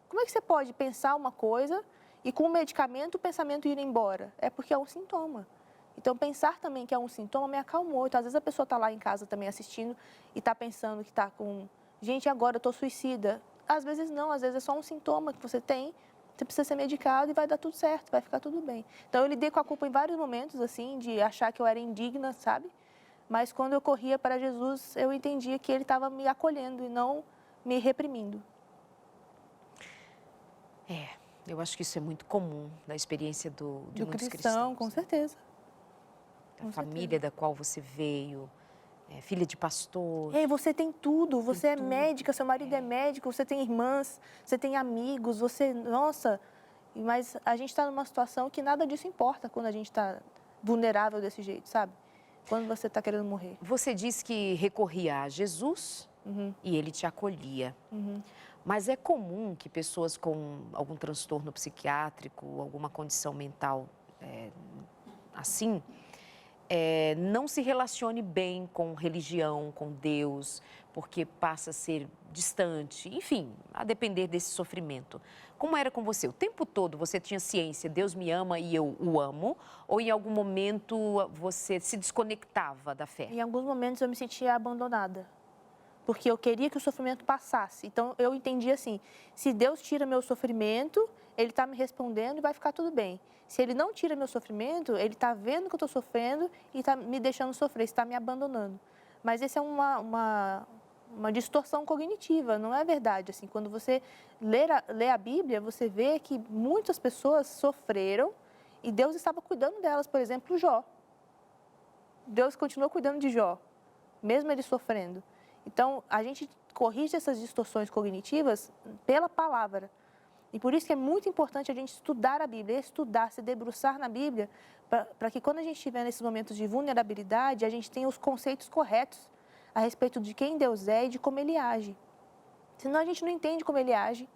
Como é que você pode pensar uma coisa e com o medicamento o pensamento ir embora? É porque é um sintoma. Então, pensar também que é um sintoma me acalmou. Então, às vezes a pessoa está lá em casa também assistindo e está pensando que está com... Gente, agora eu estou suicida. Às vezes não, às vezes é só um sintoma que você tem, você precisa ser medicado e vai dar tudo certo, vai ficar tudo bem. Então, eu lidei com a culpa em vários momentos, assim, de achar que eu era indigna, sabe? Mas quando eu corria para Jesus, eu entendia que Ele estava me acolhendo e não me reprimindo. Eu acho que isso é muito comum na experiência de muitos cristão, com certeza. Da família da qual você veio, filha de pastor. Ei, você tem tudo, você é tudo. médica, seu marido é médico, você tem irmãs, você tem amigos, você... Nossa, mas a gente está numa situação que nada disso importa quando a gente está vulnerável desse jeito, sabe? Quando você está querendo morrer. Você disse que recorria a Jesus e Ele te acolhia. Mas é comum que pessoas com algum transtorno psiquiátrico, alguma condição mental assim, não se relacione bem com religião, com Deus, porque passa a ser distante, enfim, a depender desse sofrimento. Como era com você? O tempo todo você tinha ciência, Deus me ama e eu o amo, ou em algum momento você se desconectava da fé? Em alguns momentos eu me sentia abandonada, porque eu queria que o sofrimento passasse. Então eu entendi assim, se Deus tira meu sofrimento, Ele está me respondendo e vai ficar tudo bem. Se Ele não tira meu sofrimento, Ele está vendo que eu estou sofrendo e está me deixando sofrer, está me abandonando. Mas essa é uma uma distorção cognitiva, não é verdade. Assim, quando você lê a Bíblia, você vê que muitas pessoas sofreram e Deus estava cuidando delas, por exemplo, Jó. Deus continuou cuidando de Jó, mesmo ele sofrendo. Então, a gente corrige essas distorções cognitivas pela palavra. E por isso que é muito importante a gente estudar a Bíblia, estudar, se debruçar na Bíblia, para que quando a gente estiver nesses momentos de vulnerabilidade, a gente tenha os conceitos corretos a respeito de quem Deus é e de como Ele age. Senão a gente não entende como Ele age,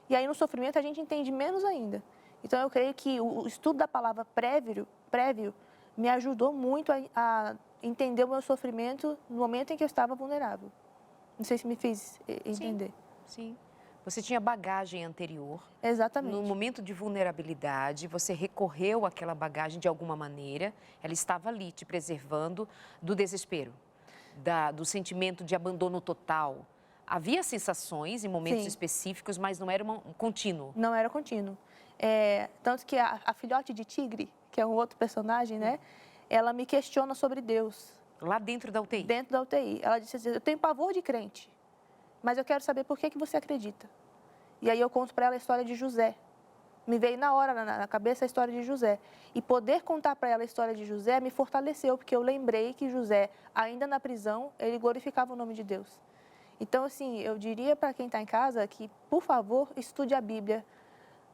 e aí no sofrimento a gente entende menos ainda. Então eu creio que o estudo da palavra prévio me ajudou muito a entender o meu sofrimento no momento em que eu estava vulnerável. Não sei se me fiz entender. Sim. Você tinha bagagem anterior. Exatamente. No momento de vulnerabilidade, você recorreu àquela bagagem de alguma maneira, ela estava ali te preservando do desespero, do sentimento de abandono total. Havia sensações em momentos específicos, mas não era um contínuo. Não era contínuo. Tanto que a filhote de tigre, que é um outro personagem, né? Ela me questiona sobre Deus. Lá dentro da UTI? Dentro da UTI. Ela disse assim, eu tenho pavor de crente, mas eu quero saber por que você acredita. E aí eu conto para ela a história de José. Me veio na hora, na cabeça, a história de José. E poder contar para ela a história de José me fortaleceu, porque eu lembrei que José, ainda na prisão, ele glorificava o nome de Deus. Então, assim, eu diria para quem está em casa que, por favor, estude a Bíblia,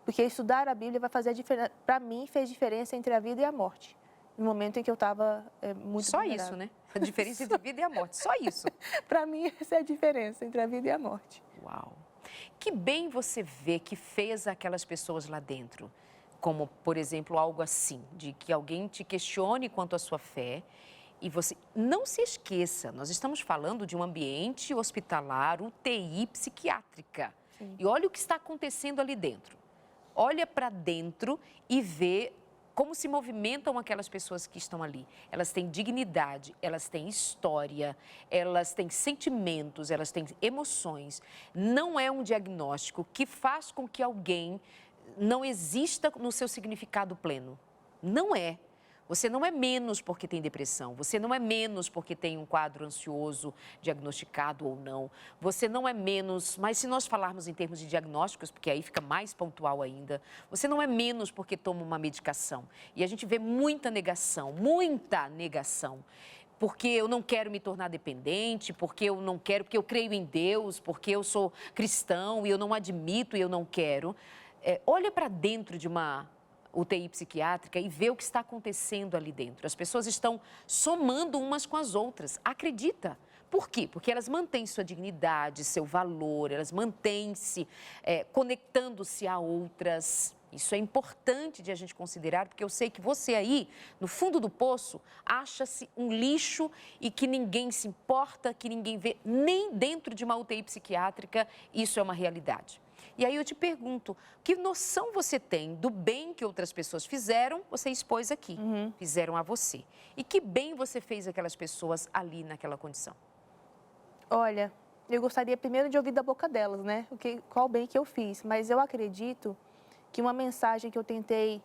porque estudar a Bíblia vai fazer a diferença. Para mim, fez diferença entre a vida e a morte, no momento em que eu estava muito Só vulnerável. isso, né? A diferença entre a vida e a morte, só isso. Para mim, essa é a diferença entre a vida e a morte. Uau! Que bem você vê que fez aquelas pessoas lá dentro. Como, por exemplo, algo assim, de que alguém te questione quanto à sua fé e você... Não se esqueça, nós estamos falando de um ambiente hospitalar, UTI psiquiátrica. Sim. E olha o que está acontecendo ali dentro. Olha para dentro e vê como se movimentam aquelas pessoas que estão ali. Elas têm dignidade, elas têm história, elas têm sentimentos, elas têm emoções. Não é um diagnóstico que faz com que alguém não exista no seu significado pleno. Não é. Você não é menos porque tem depressão, você não é menos porque tem um quadro ansioso diagnosticado ou não, você não é menos, mas se nós falarmos em termos de diagnósticos, porque aí fica mais pontual ainda, você não é menos porque toma uma medicação. E a gente vê muita negação, porque eu não quero me tornar dependente, porque eu não quero, porque eu creio em Deus, porque eu sou cristão e eu não admito e eu não quero. Olha para dentro de uma UTI psiquiátrica e vê o que está acontecendo ali dentro. As pessoas estão somando umas com as outras. Acredita. Por quê? Porque elas mantêm sua dignidade, seu valor, elas mantêm-se conectando-se a outras. Isso é importante de a gente considerar, porque eu sei que você aí, no fundo do poço, acha-se um lixo e que ninguém se importa, que ninguém vê, nem dentro de uma UTI psiquiátrica, isso é uma realidade. E aí eu te pergunto, que noção você tem do bem que outras pessoas fizeram, você expôs aqui, fizeram a você. E que bem você fez aquelas pessoas ali naquela condição? Olha, eu gostaria primeiro de ouvir da boca delas, né? Qual bem que eu fiz, mas eu acredito que uma mensagem que eu tentei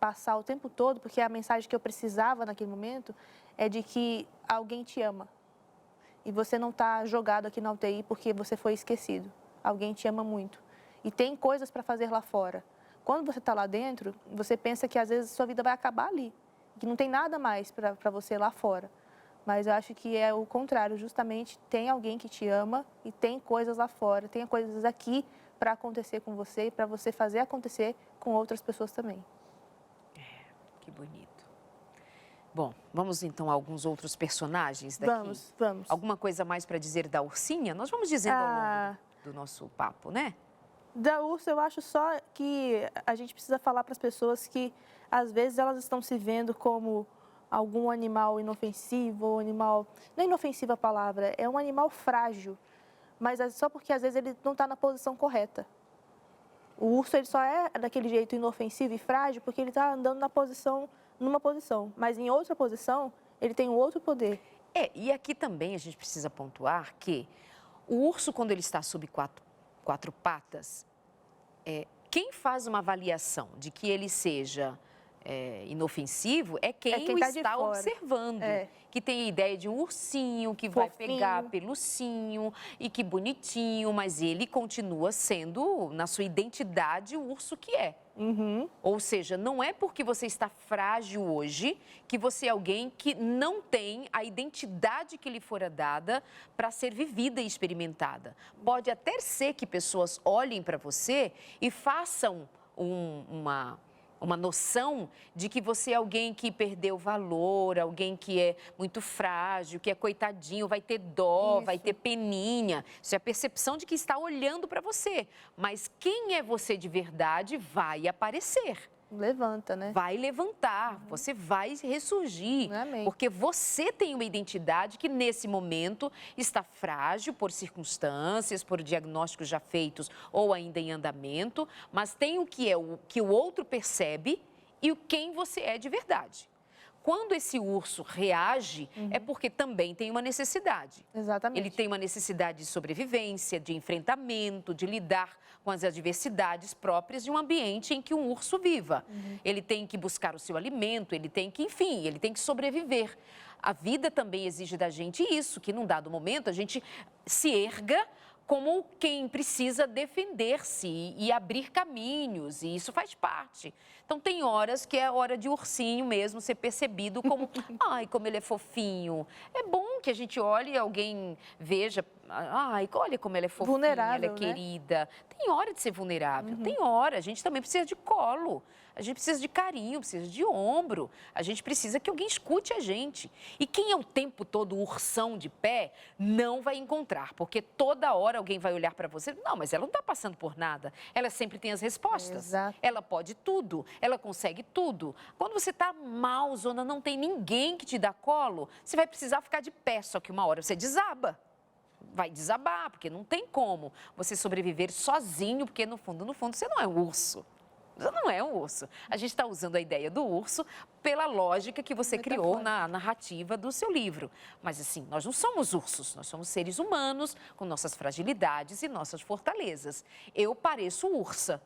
passar o tempo todo, porque a mensagem que eu precisava naquele momento, é de que alguém te ama. E você não está jogado aqui na UTI porque você foi esquecido. Alguém te ama muito. E tem coisas para fazer lá fora. Quando você está lá dentro, você pensa que às vezes sua vida vai acabar ali, que não tem nada mais para você lá fora. Mas eu acho que é o contrário, justamente tem alguém que te ama e tem coisas lá fora, tem coisas aqui para acontecer com você e para você fazer acontecer com outras pessoas também. Que bonito. Bom, vamos então a alguns outros personagens daqui? Vamos. Alguma coisa mais para dizer da Ursinha? Nós vamos dizendo ao longo do nosso papo, né? Da Úrsula, eu acho só que a gente precisa falar para as pessoas que, às vezes, elas estão se vendo como algum animal inofensivo, ou animal... Não é inofensiva a palavra, é um animal frágil, mas é só porque, às vezes, ele não está na posição correta. O urso, ele só é daquele jeito inofensivo e frágil porque ele está andando numa posição, mas em outra posição, ele tem um outro poder. E aqui também a gente precisa pontuar que o urso, quando ele está sob quatro patas, quem faz uma avaliação de que ele seja inofensivo é quem, quem o tá de está fora. observando. Que tem a ideia de um ursinho que vai pegar pelucinho e que bonitinho, mas ele continua sendo, na sua identidade, o urso que é. Ou seja, não é porque você está frágil hoje que você é alguém que não tem a identidade que lhe fora dada para ser vivida e experimentada. Pode até ser que pessoas olhem para você e façam uma noção de que você é alguém que perdeu valor, alguém que é muito frágil, que é coitadinho, vai ter dó, vai ter peninha. Isso é a percepção de que está olhando para você. Mas quem é você de verdade vai aparecer. Levanta, né? Vai levantar, você vai ressurgir. Amém. Porque você tem uma identidade que, nesse momento, está frágil por circunstâncias, por diagnósticos já feitos ou ainda em andamento, mas tem o que o outro percebe e quem você é de verdade. Quando esse urso reage, é porque também tem uma necessidade. Exatamente. Ele tem uma necessidade de sobrevivência, de enfrentamento, de lidar com as adversidades próprias de um ambiente em que um urso viva. Ele tem que buscar o seu alimento, ele tem que, enfim, ele tem que sobreviver. A vida também exige da gente isso, que num dado momento a gente se erga como quem precisa defender-se e abrir caminhos, e isso faz parte. Então, tem horas que é hora de ursinho mesmo ser percebido como, ai, como ele é fofinho. É bom que a gente olhe e alguém veja, ai, olha como ela é fofinha, Vulnerável, ela é querida. Tem hora de ser vulnerável, tem hora. A gente também precisa de colo, a gente precisa de carinho, precisa de ombro. A gente precisa que alguém escute a gente. E quem é o tempo todo ursão de pé, não vai encontrar, porque toda hora alguém vai olhar para você, não, mas ela não está passando por nada. Ela sempre tem as respostas. Exato. Ela pode tudo, ela consegue tudo. Quando você está mal, zona, não tem ninguém que te dá colo, você vai precisar ficar de pé, só que uma hora você desaba. Vai desabar, porque não tem como você sobreviver sozinho, porque no fundo, você não é um urso. Você não é um urso. A gente está usando a ideia do urso pela lógica que você criou na narrativa do seu livro. Mas, assim, nós não somos ursos, nós somos seres humanos com nossas fragilidades e nossas fortalezas. Eu pareço ursa,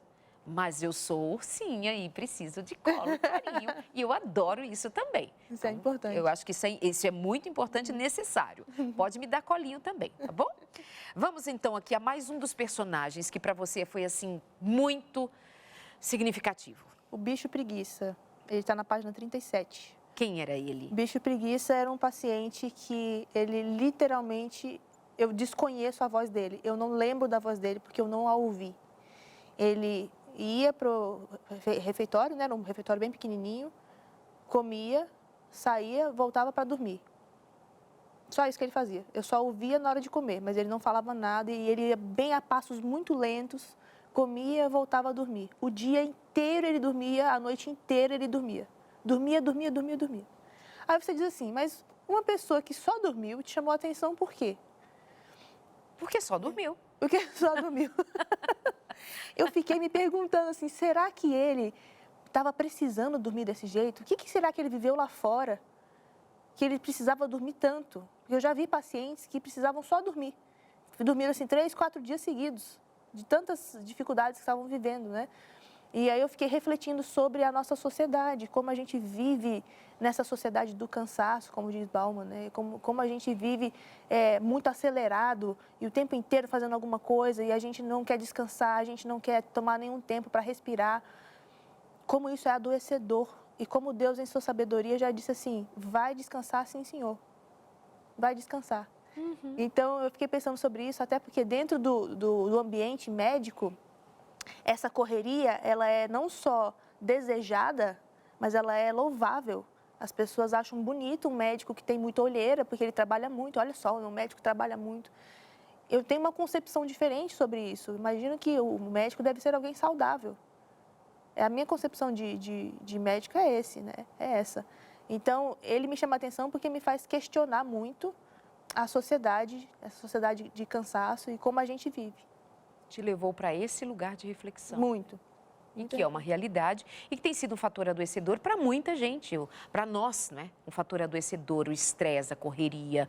mas eu sou ursinha e preciso de colo, carinho. E eu adoro isso também. Isso é importante. Eu acho que isso é muito importante e necessário. Pode me dar colinho também, tá bom? Vamos, então, aqui a mais um dos personagens que para você foi, assim, muito significativo. O bicho preguiça. Ele está na página 37. Quem era ele? O bicho preguiça era um paciente que ele literalmente, eu desconheço a voz dele. Eu não lembro da voz dele porque eu não a ouvi. Ele ia pro refeitório, né? Era um refeitório bem pequenininho, comia, saía, voltava para dormir. Só isso que ele fazia. Eu só ouvia na hora de comer, mas ele não falava nada e ele ia bem a passos muito lentos, comia, voltava a dormir. O dia inteiro ele dormia, a noite inteira ele dormia. Dormia. Aí você diz assim, mas uma pessoa que só dormiu te chamou a atenção por quê? Porque só dormiu. Porque só dormiu. Eu fiquei me perguntando assim, será que ele estava precisando dormir desse jeito? O que será que ele viveu lá fora? Que ele precisava dormir tanto? Porque eu já vi pacientes que precisavam só dormir. Dormiram assim 3, 4 dias seguidos, de tantas dificuldades que estavam vivendo, né? E aí eu fiquei refletindo sobre a nossa sociedade, como a gente vive nessa sociedade do cansaço, como diz Bauman, né? Como a gente vive muito acelerado e o tempo inteiro fazendo alguma coisa e a gente não quer descansar, a gente não quer tomar nenhum tempo para respirar. Como isso é adoecedor e como Deus, em sua sabedoria, já disse assim, vai descansar sim, Senhor, vai descansar. Então, eu fiquei pensando sobre isso, até porque dentro do ambiente médico, essa correria, ela é não só desejada, mas ela é louvável. As pessoas acham bonito um médico que tem muita olheira, porque ele trabalha muito. Olha só, um médico trabalha muito. Eu tenho uma concepção diferente sobre isso. Imagino que o médico deve ser alguém saudável. A minha concepção de médico é essa. Então, ele me chama a atenção porque me faz questionar muito essa sociedade de cansaço e como a gente vive. Te levou para esse lugar de reflexão. Muito. e que é uma realidade e que tem sido um fator adoecedor para muita gente, para nós, né? Um fator adoecedor, o estresse, a correria,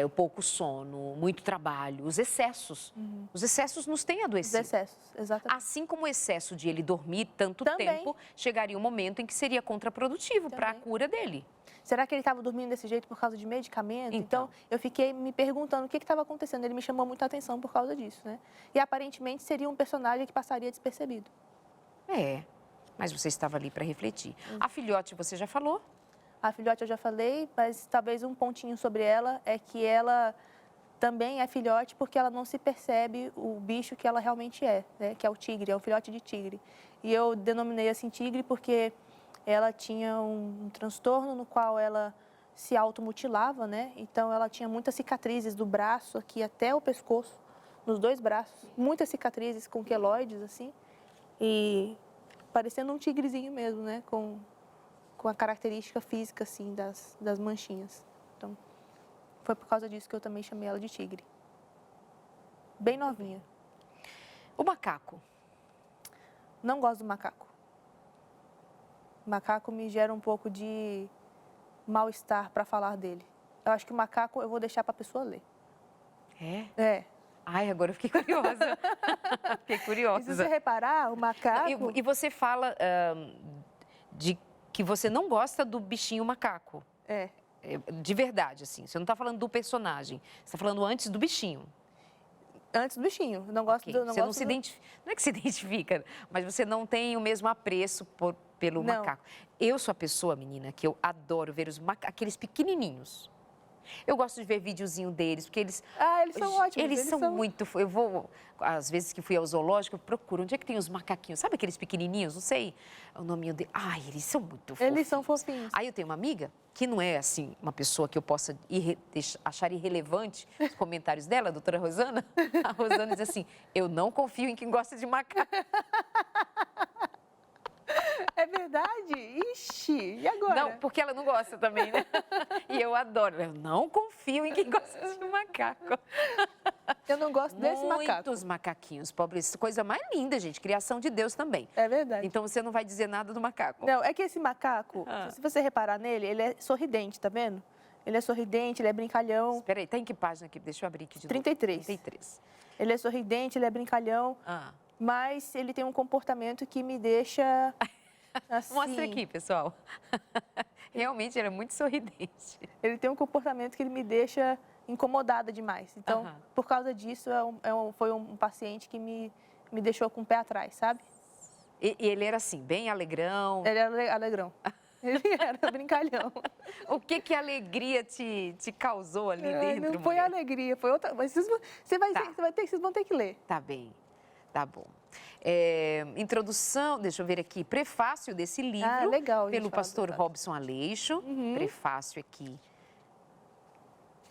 o pouco sono, muito trabalho, os excessos. Os excessos nos têm Os adoecido. excessos, exatamente. Assim como o excesso de ele dormir tanto Também. tempo, chegaria um momento em que seria contraprodutivo para a Também. cura dele. Será que ele estava dormindo desse jeito por causa de medicamento? Então, eu fiquei me perguntando o que estava acontecendo. Ele me chamou muita atenção por causa disso, né? E aparentemente seria um personagem que passaria despercebido. Mas você estava ali para refletir. A filhote você já falou? A filhote eu já falei, mas talvez um pontinho sobre ela é que ela também é filhote porque ela não se percebe o bicho que ela realmente é, né? Que é o tigre, é um filhote de tigre. E eu denominei assim tigre porque ela tinha um transtorno no qual ela se automutilava, né? Então ela tinha muitas cicatrizes do braço aqui até o pescoço, nos 2 braços, muitas cicatrizes com queloides assim, e parecendo um tigrezinho mesmo, né? Com a característica física assim das manchinhas. Então foi por causa disso que eu também chamei ela de tigre. Bem novinha. O macaco. Não gosto do macaco. Macaco me gera um pouco de mal-estar para falar dele. Eu acho que o macaco eu vou deixar para a pessoa ler. É. Ai, agora eu fiquei curiosa. Fiquei curiosa. E se você reparar, o macaco... E você fala de que você não gosta do bichinho macaco. De verdade, assim. Você não está falando do personagem. Você está falando antes do bichinho. Antes do bichinho. Não gosto Okay. do... Não você gosto não se identifica... Não é que se identifica, mas você não tem o mesmo apreço pelo macaco. Eu sou a pessoa, menina, que eu adoro ver aqueles pequenininhos. Eu gosto de ver videozinho deles, porque eles... eles são ótimos. Eles são muito... Eu vou... Às vezes que fui ao zoológico, eu procuro. Onde é que tem os macaquinhos? Sabe aqueles pequenininhos? Não sei o nominho deles. Ai, eles são muito fofinhos. Eles são fofinhos. Aí eu tenho uma amiga que não é, assim, uma pessoa que eu possa achar irrelevante os comentários dela, a doutora Rosana. A Rosana diz assim, eu não confio em quem gosta de macaco. É verdade? Ixi, e agora? Não, porque ela não gosta também, né? E eu adoro. Eu não confio em quem gosta de macaco. Eu não gosto desse macaco. Muitos macaquinhos, pobres. Coisa mais linda, gente. Criação de Deus também. É verdade. Então você não vai dizer nada do macaco. Não, é que esse macaco, se você reparar nele, ele é sorridente, tá vendo? Ele é sorridente, ele é brincalhão. Espera aí, tá em que página aqui? Deixa eu abrir aqui de 33. novo. 33. Ele é sorridente, ele é brincalhão, mas ele tem um comportamento que me deixa... Assim, mostra aqui, pessoal. Realmente, ele é muito sorridente. Ele tem um comportamento que ele me deixa incomodada demais. Então, por causa disso, foi um paciente que me deixou com o pé atrás, sabe? E ele era assim, bem alegrão? Ele era alegrão. Ele era brincalhão. O que a alegria te causou ali dentro? Não foi mulher? Alegria, foi outra... Mas vocês vão ter que ler. Tá bem, tá bom. Introdução, deixa eu ver aqui, prefácio desse livro, legal, pelo pastor Robson Aleixo, prefácio aqui.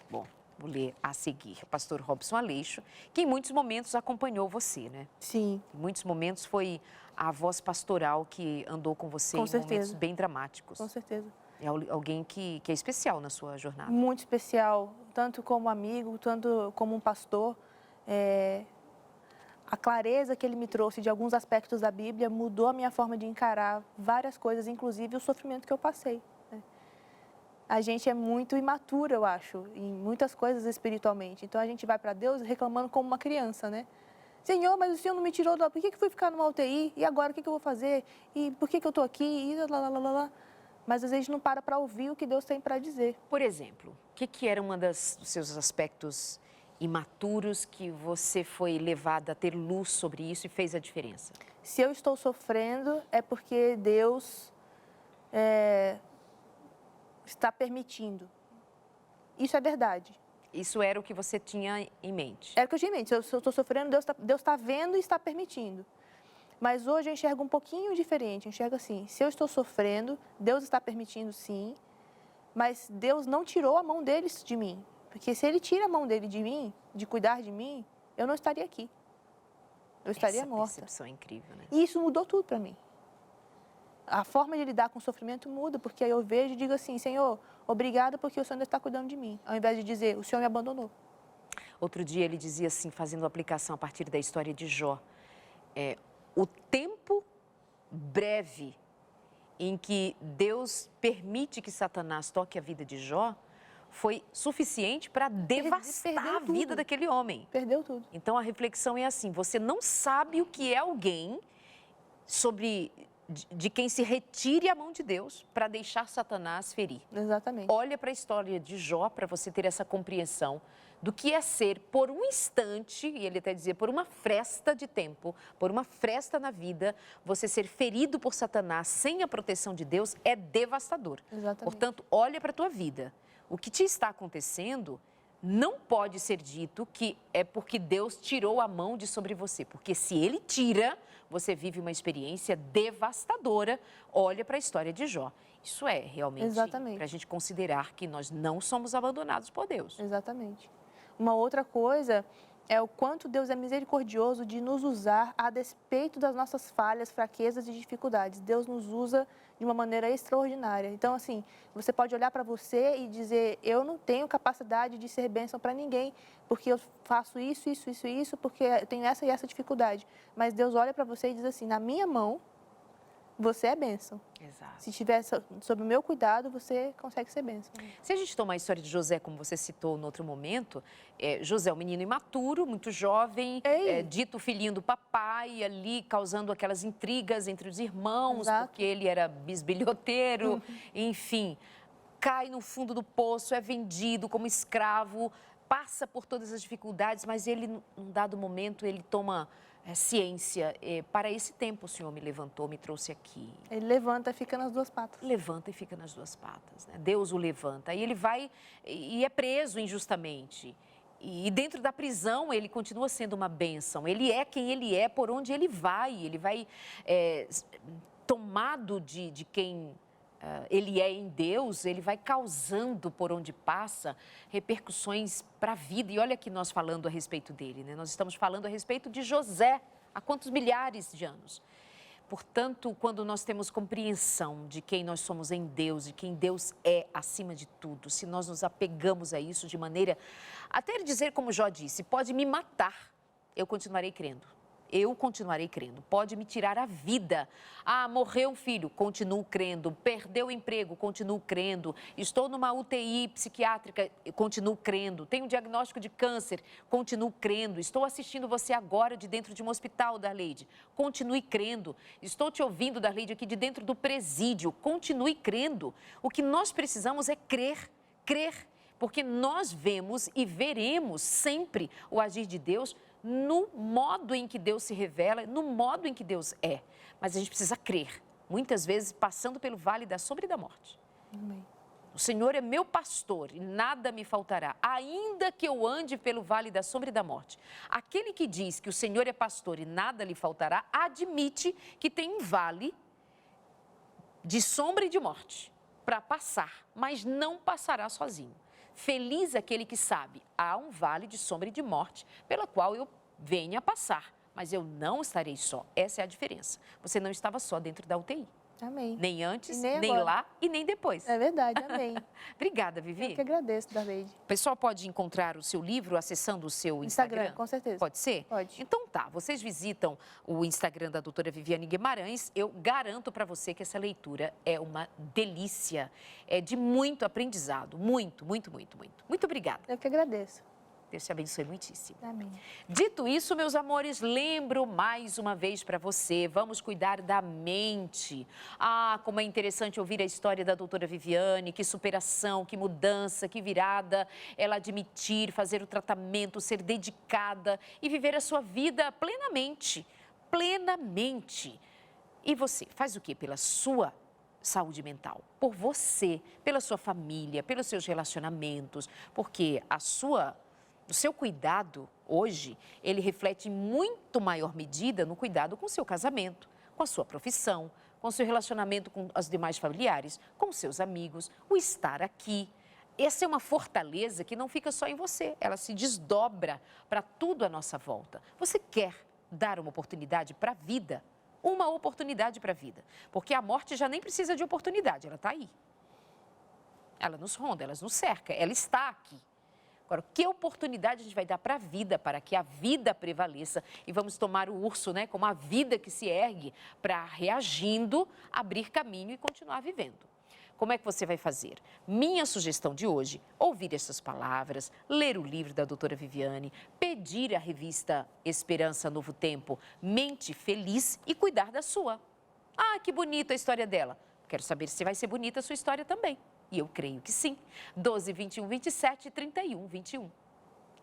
Bom, vou ler a seguir. O pastor Robson Aleixo, que em muitos momentos acompanhou você, né? Sim. Em muitos momentos foi a voz pastoral que andou com você em momentos bem dramáticos. Com certeza. É alguém que é especial na sua jornada. Muito especial, tanto como amigo, tanto como um pastor. A clareza que ele me trouxe de alguns aspectos da Bíblia mudou a minha forma de encarar várias coisas, inclusive o sofrimento que eu passei. Né? A gente é muito imaturo, eu acho, em muitas coisas espiritualmente. Então a gente vai para Deus reclamando como uma criança, né? Senhor, mas o Senhor não me tirou do... Por que fui ficar numa UTI? E agora o que eu vou fazer? E por que eu estou aqui? E lá. Mas às vezes não para ouvir o que Deus tem para dizer. Por exemplo, o que era dos seus aspectos imaturos que você foi levada a ter luz sobre isso e fez a diferença? Se eu estou sofrendo, é porque Deus está permitindo. Isso é verdade. Isso era o que você tinha em mente? Era o que eu tinha em mente. Se eu estou sofrendo, Deus está vendo e está permitindo. Mas hoje eu enxergo um pouquinho diferente. Eu enxergo assim, se eu estou sofrendo, Deus está permitindo sim, mas Deus não tirou a mão deles de mim. Porque se ele tira a mão dele de mim, de cuidar de mim, eu não estaria aqui. Eu estaria morta. Essa percepção é incrível, né? E isso mudou tudo para mim. A forma de lidar com o sofrimento muda, porque aí eu vejo e digo assim, Senhor, obrigada porque o Senhor ainda está cuidando de mim. Ao invés de dizer, o Senhor me abandonou. Outro dia ele dizia assim, fazendo aplicação a partir da história de Jó, o tempo breve em que Deus permite que Satanás toque a vida de Jó foi suficiente para devastar a vida daquele homem. Perdeu tudo. Então a reflexão é assim: você não sabe o que é alguém de quem se retire a mão de Deus para deixar Satanás ferir. Exatamente. Olha para a história de Jó para você ter essa compreensão do que é ser, por um instante, e ele até dizia, por uma fresta de tempo, por uma fresta na vida, você ser ferido por Satanás sem a proteção de Deus é devastador. Exatamente. Portanto, olha para a tua vida. O que te está acontecendo não pode ser dito que é porque Deus tirou a mão de sobre você, porque se Ele tira, você vive uma experiência devastadora. Olha para a história de Jó. Isso é realmente para a gente considerar que nós não somos abandonados por Deus. Exatamente. Uma outra coisa é o quanto Deus é misericordioso de nos usar a despeito das nossas falhas, fraquezas e dificuldades. Deus nos usa de uma maneira extraordinária. Então, assim, você pode olhar para você e dizer, eu não tenho capacidade de ser bênção para ninguém, porque eu faço isso, porque eu tenho essa e essa dificuldade. Mas Deus olha para você e diz assim, na minha mão, você é bênção. Exato. Se estiver sob o meu cuidado, você consegue ser bênção. Se a gente tomar a história de José, como você citou no outro momento, José é um menino imaturo, muito jovem, dito filhinho do papai, ali causando aquelas intrigas entre os irmãos, Exato. Porque ele era bisbilhoteiro, enfim, cai no fundo do poço, é vendido como escravo, passa por todas as dificuldades, mas ele, num dado momento, ele toma ciência. Para esse tempo o Senhor me levantou, me trouxe aqui. Ele levanta e fica nas duas patas. Levanta e fica nas duas patas, né? Deus o levanta. Aí ele vai e é preso injustamente. E dentro da prisão ele continua sendo uma bênção. Ele é quem ele é, por onde ele vai tomado de quem ele é em Deus, ele vai causando por onde passa repercussões para a vida. E olha aqui nós falando a respeito dele, né? Nós estamos falando a respeito de José, há quantos milhares de anos. Portanto, quando nós temos compreensão de quem nós somos em Deus e quem Deus é acima de tudo, se nós nos apegamos a isso de maneira, até ele dizer como Jó disse, pode me matar, eu continuarei crendo. Eu continuarei crendo. Pode me tirar a vida. Morreu um filho, continuo crendo. Perdeu o emprego, continuo crendo. Estou numa UTI psiquiátrica, continuo crendo. Tenho um diagnóstico de câncer, continuo crendo. Estou assistindo você agora de dentro de um hospital, Darleide. Continue crendo. Estou te ouvindo, Darleide, aqui de dentro do presídio. Continue crendo. O que nós precisamos é crer, crer. Porque nós vemos e veremos sempre o agir de Deus no modo em que Deus se revela, no modo em que Deus é. Mas a gente precisa crer, muitas vezes passando pelo vale da sombra e da morte. Amém. O Senhor é meu pastor e nada me faltará, ainda que eu ande pelo vale da sombra e da morte. Aquele que diz que o Senhor é pastor e nada lhe faltará, admite que tem um vale de sombra e de morte para passar, mas não passará sozinho. Feliz aquele que sabe, há um vale de sombra e de morte pela qual eu venha passar, mas eu não estarei só. Essa é a diferença. Você não estava só dentro da UTI. Amém. Nem antes, nem nem lá e nem depois. É verdade, amém. Obrigada, Vivi. Eu que agradeço, Darleide. O pessoal pode encontrar o seu livro acessando o seu Instagram? Com certeza. Pode ser? Pode. Então tá, vocês visitam o Instagram da doutora Viviane Guimarães, eu garanto para você que essa leitura é uma delícia, é de muito aprendizado, muito, muito, muito, muito. Muito obrigada. Eu que agradeço. Deus te abençoe muitíssimo. Amém. Dito isso, meus amores, lembro mais uma vez para você, vamos cuidar da mente. Como é interessante ouvir a história da doutora Viviane, que superação, que mudança, que virada, ela admitir, fazer o tratamento, ser dedicada e viver a sua vida plenamente, plenamente. E você, faz o quê? Pela sua saúde mental, por você, pela sua família, pelos seus relacionamentos, porque o seu cuidado hoje, ele reflete em muito maior medida no cuidado com o seu casamento, com a sua profissão, com o seu relacionamento com os demais familiares, com os seus amigos, o estar aqui. Essa é uma fortaleza que não fica só em você, ela se desdobra para tudo à nossa volta. Você quer dar uma oportunidade para a vida? Uma oportunidade para a vida, porque a morte já nem precisa de oportunidade, ela está aí. Ela nos ronda, ela nos cerca, ela está aqui. Agora, que oportunidade a gente vai dar para a vida, para que a vida prevaleça e vamos tomar o urso, né, como a vida que se ergue para, reagindo, abrir caminho e continuar vivendo. Como é que você vai fazer? Minha sugestão de hoje, ouvir essas palavras, ler o livro da doutora Viviane, pedir a revista Esperança Novo Tempo, Mente Feliz e cuidar da sua. Ah, que bonita a história dela. Quero saber se vai ser bonita a sua história também. E eu creio que sim. 12 21 27 31 21.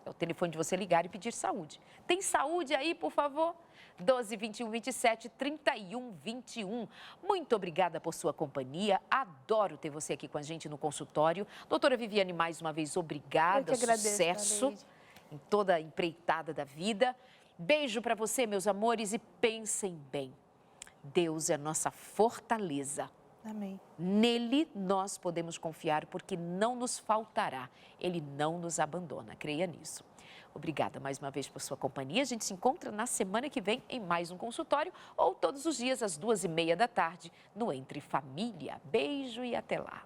É o telefone de você ligar e pedir saúde. Tem saúde aí, por favor? 12 21 27 31 21. Muito obrigada por sua companhia. Adoro ter você aqui com a gente no consultório. Doutora Viviane, mais uma vez, obrigada. Eu que agradeço, sucesso Aleide. em toda a empreitada da vida. Beijo para você, meus amores, e pensem bem. Deus é nossa fortaleza. Amém. Nele nós podemos confiar porque não nos faltará. Ele não nos abandona. Creia nisso. Obrigada mais uma vez por sua companhia. A gente se encontra na semana que vem em mais um consultório ou todos os dias às 2h30 da tarde no Entre Família. Beijo e até lá.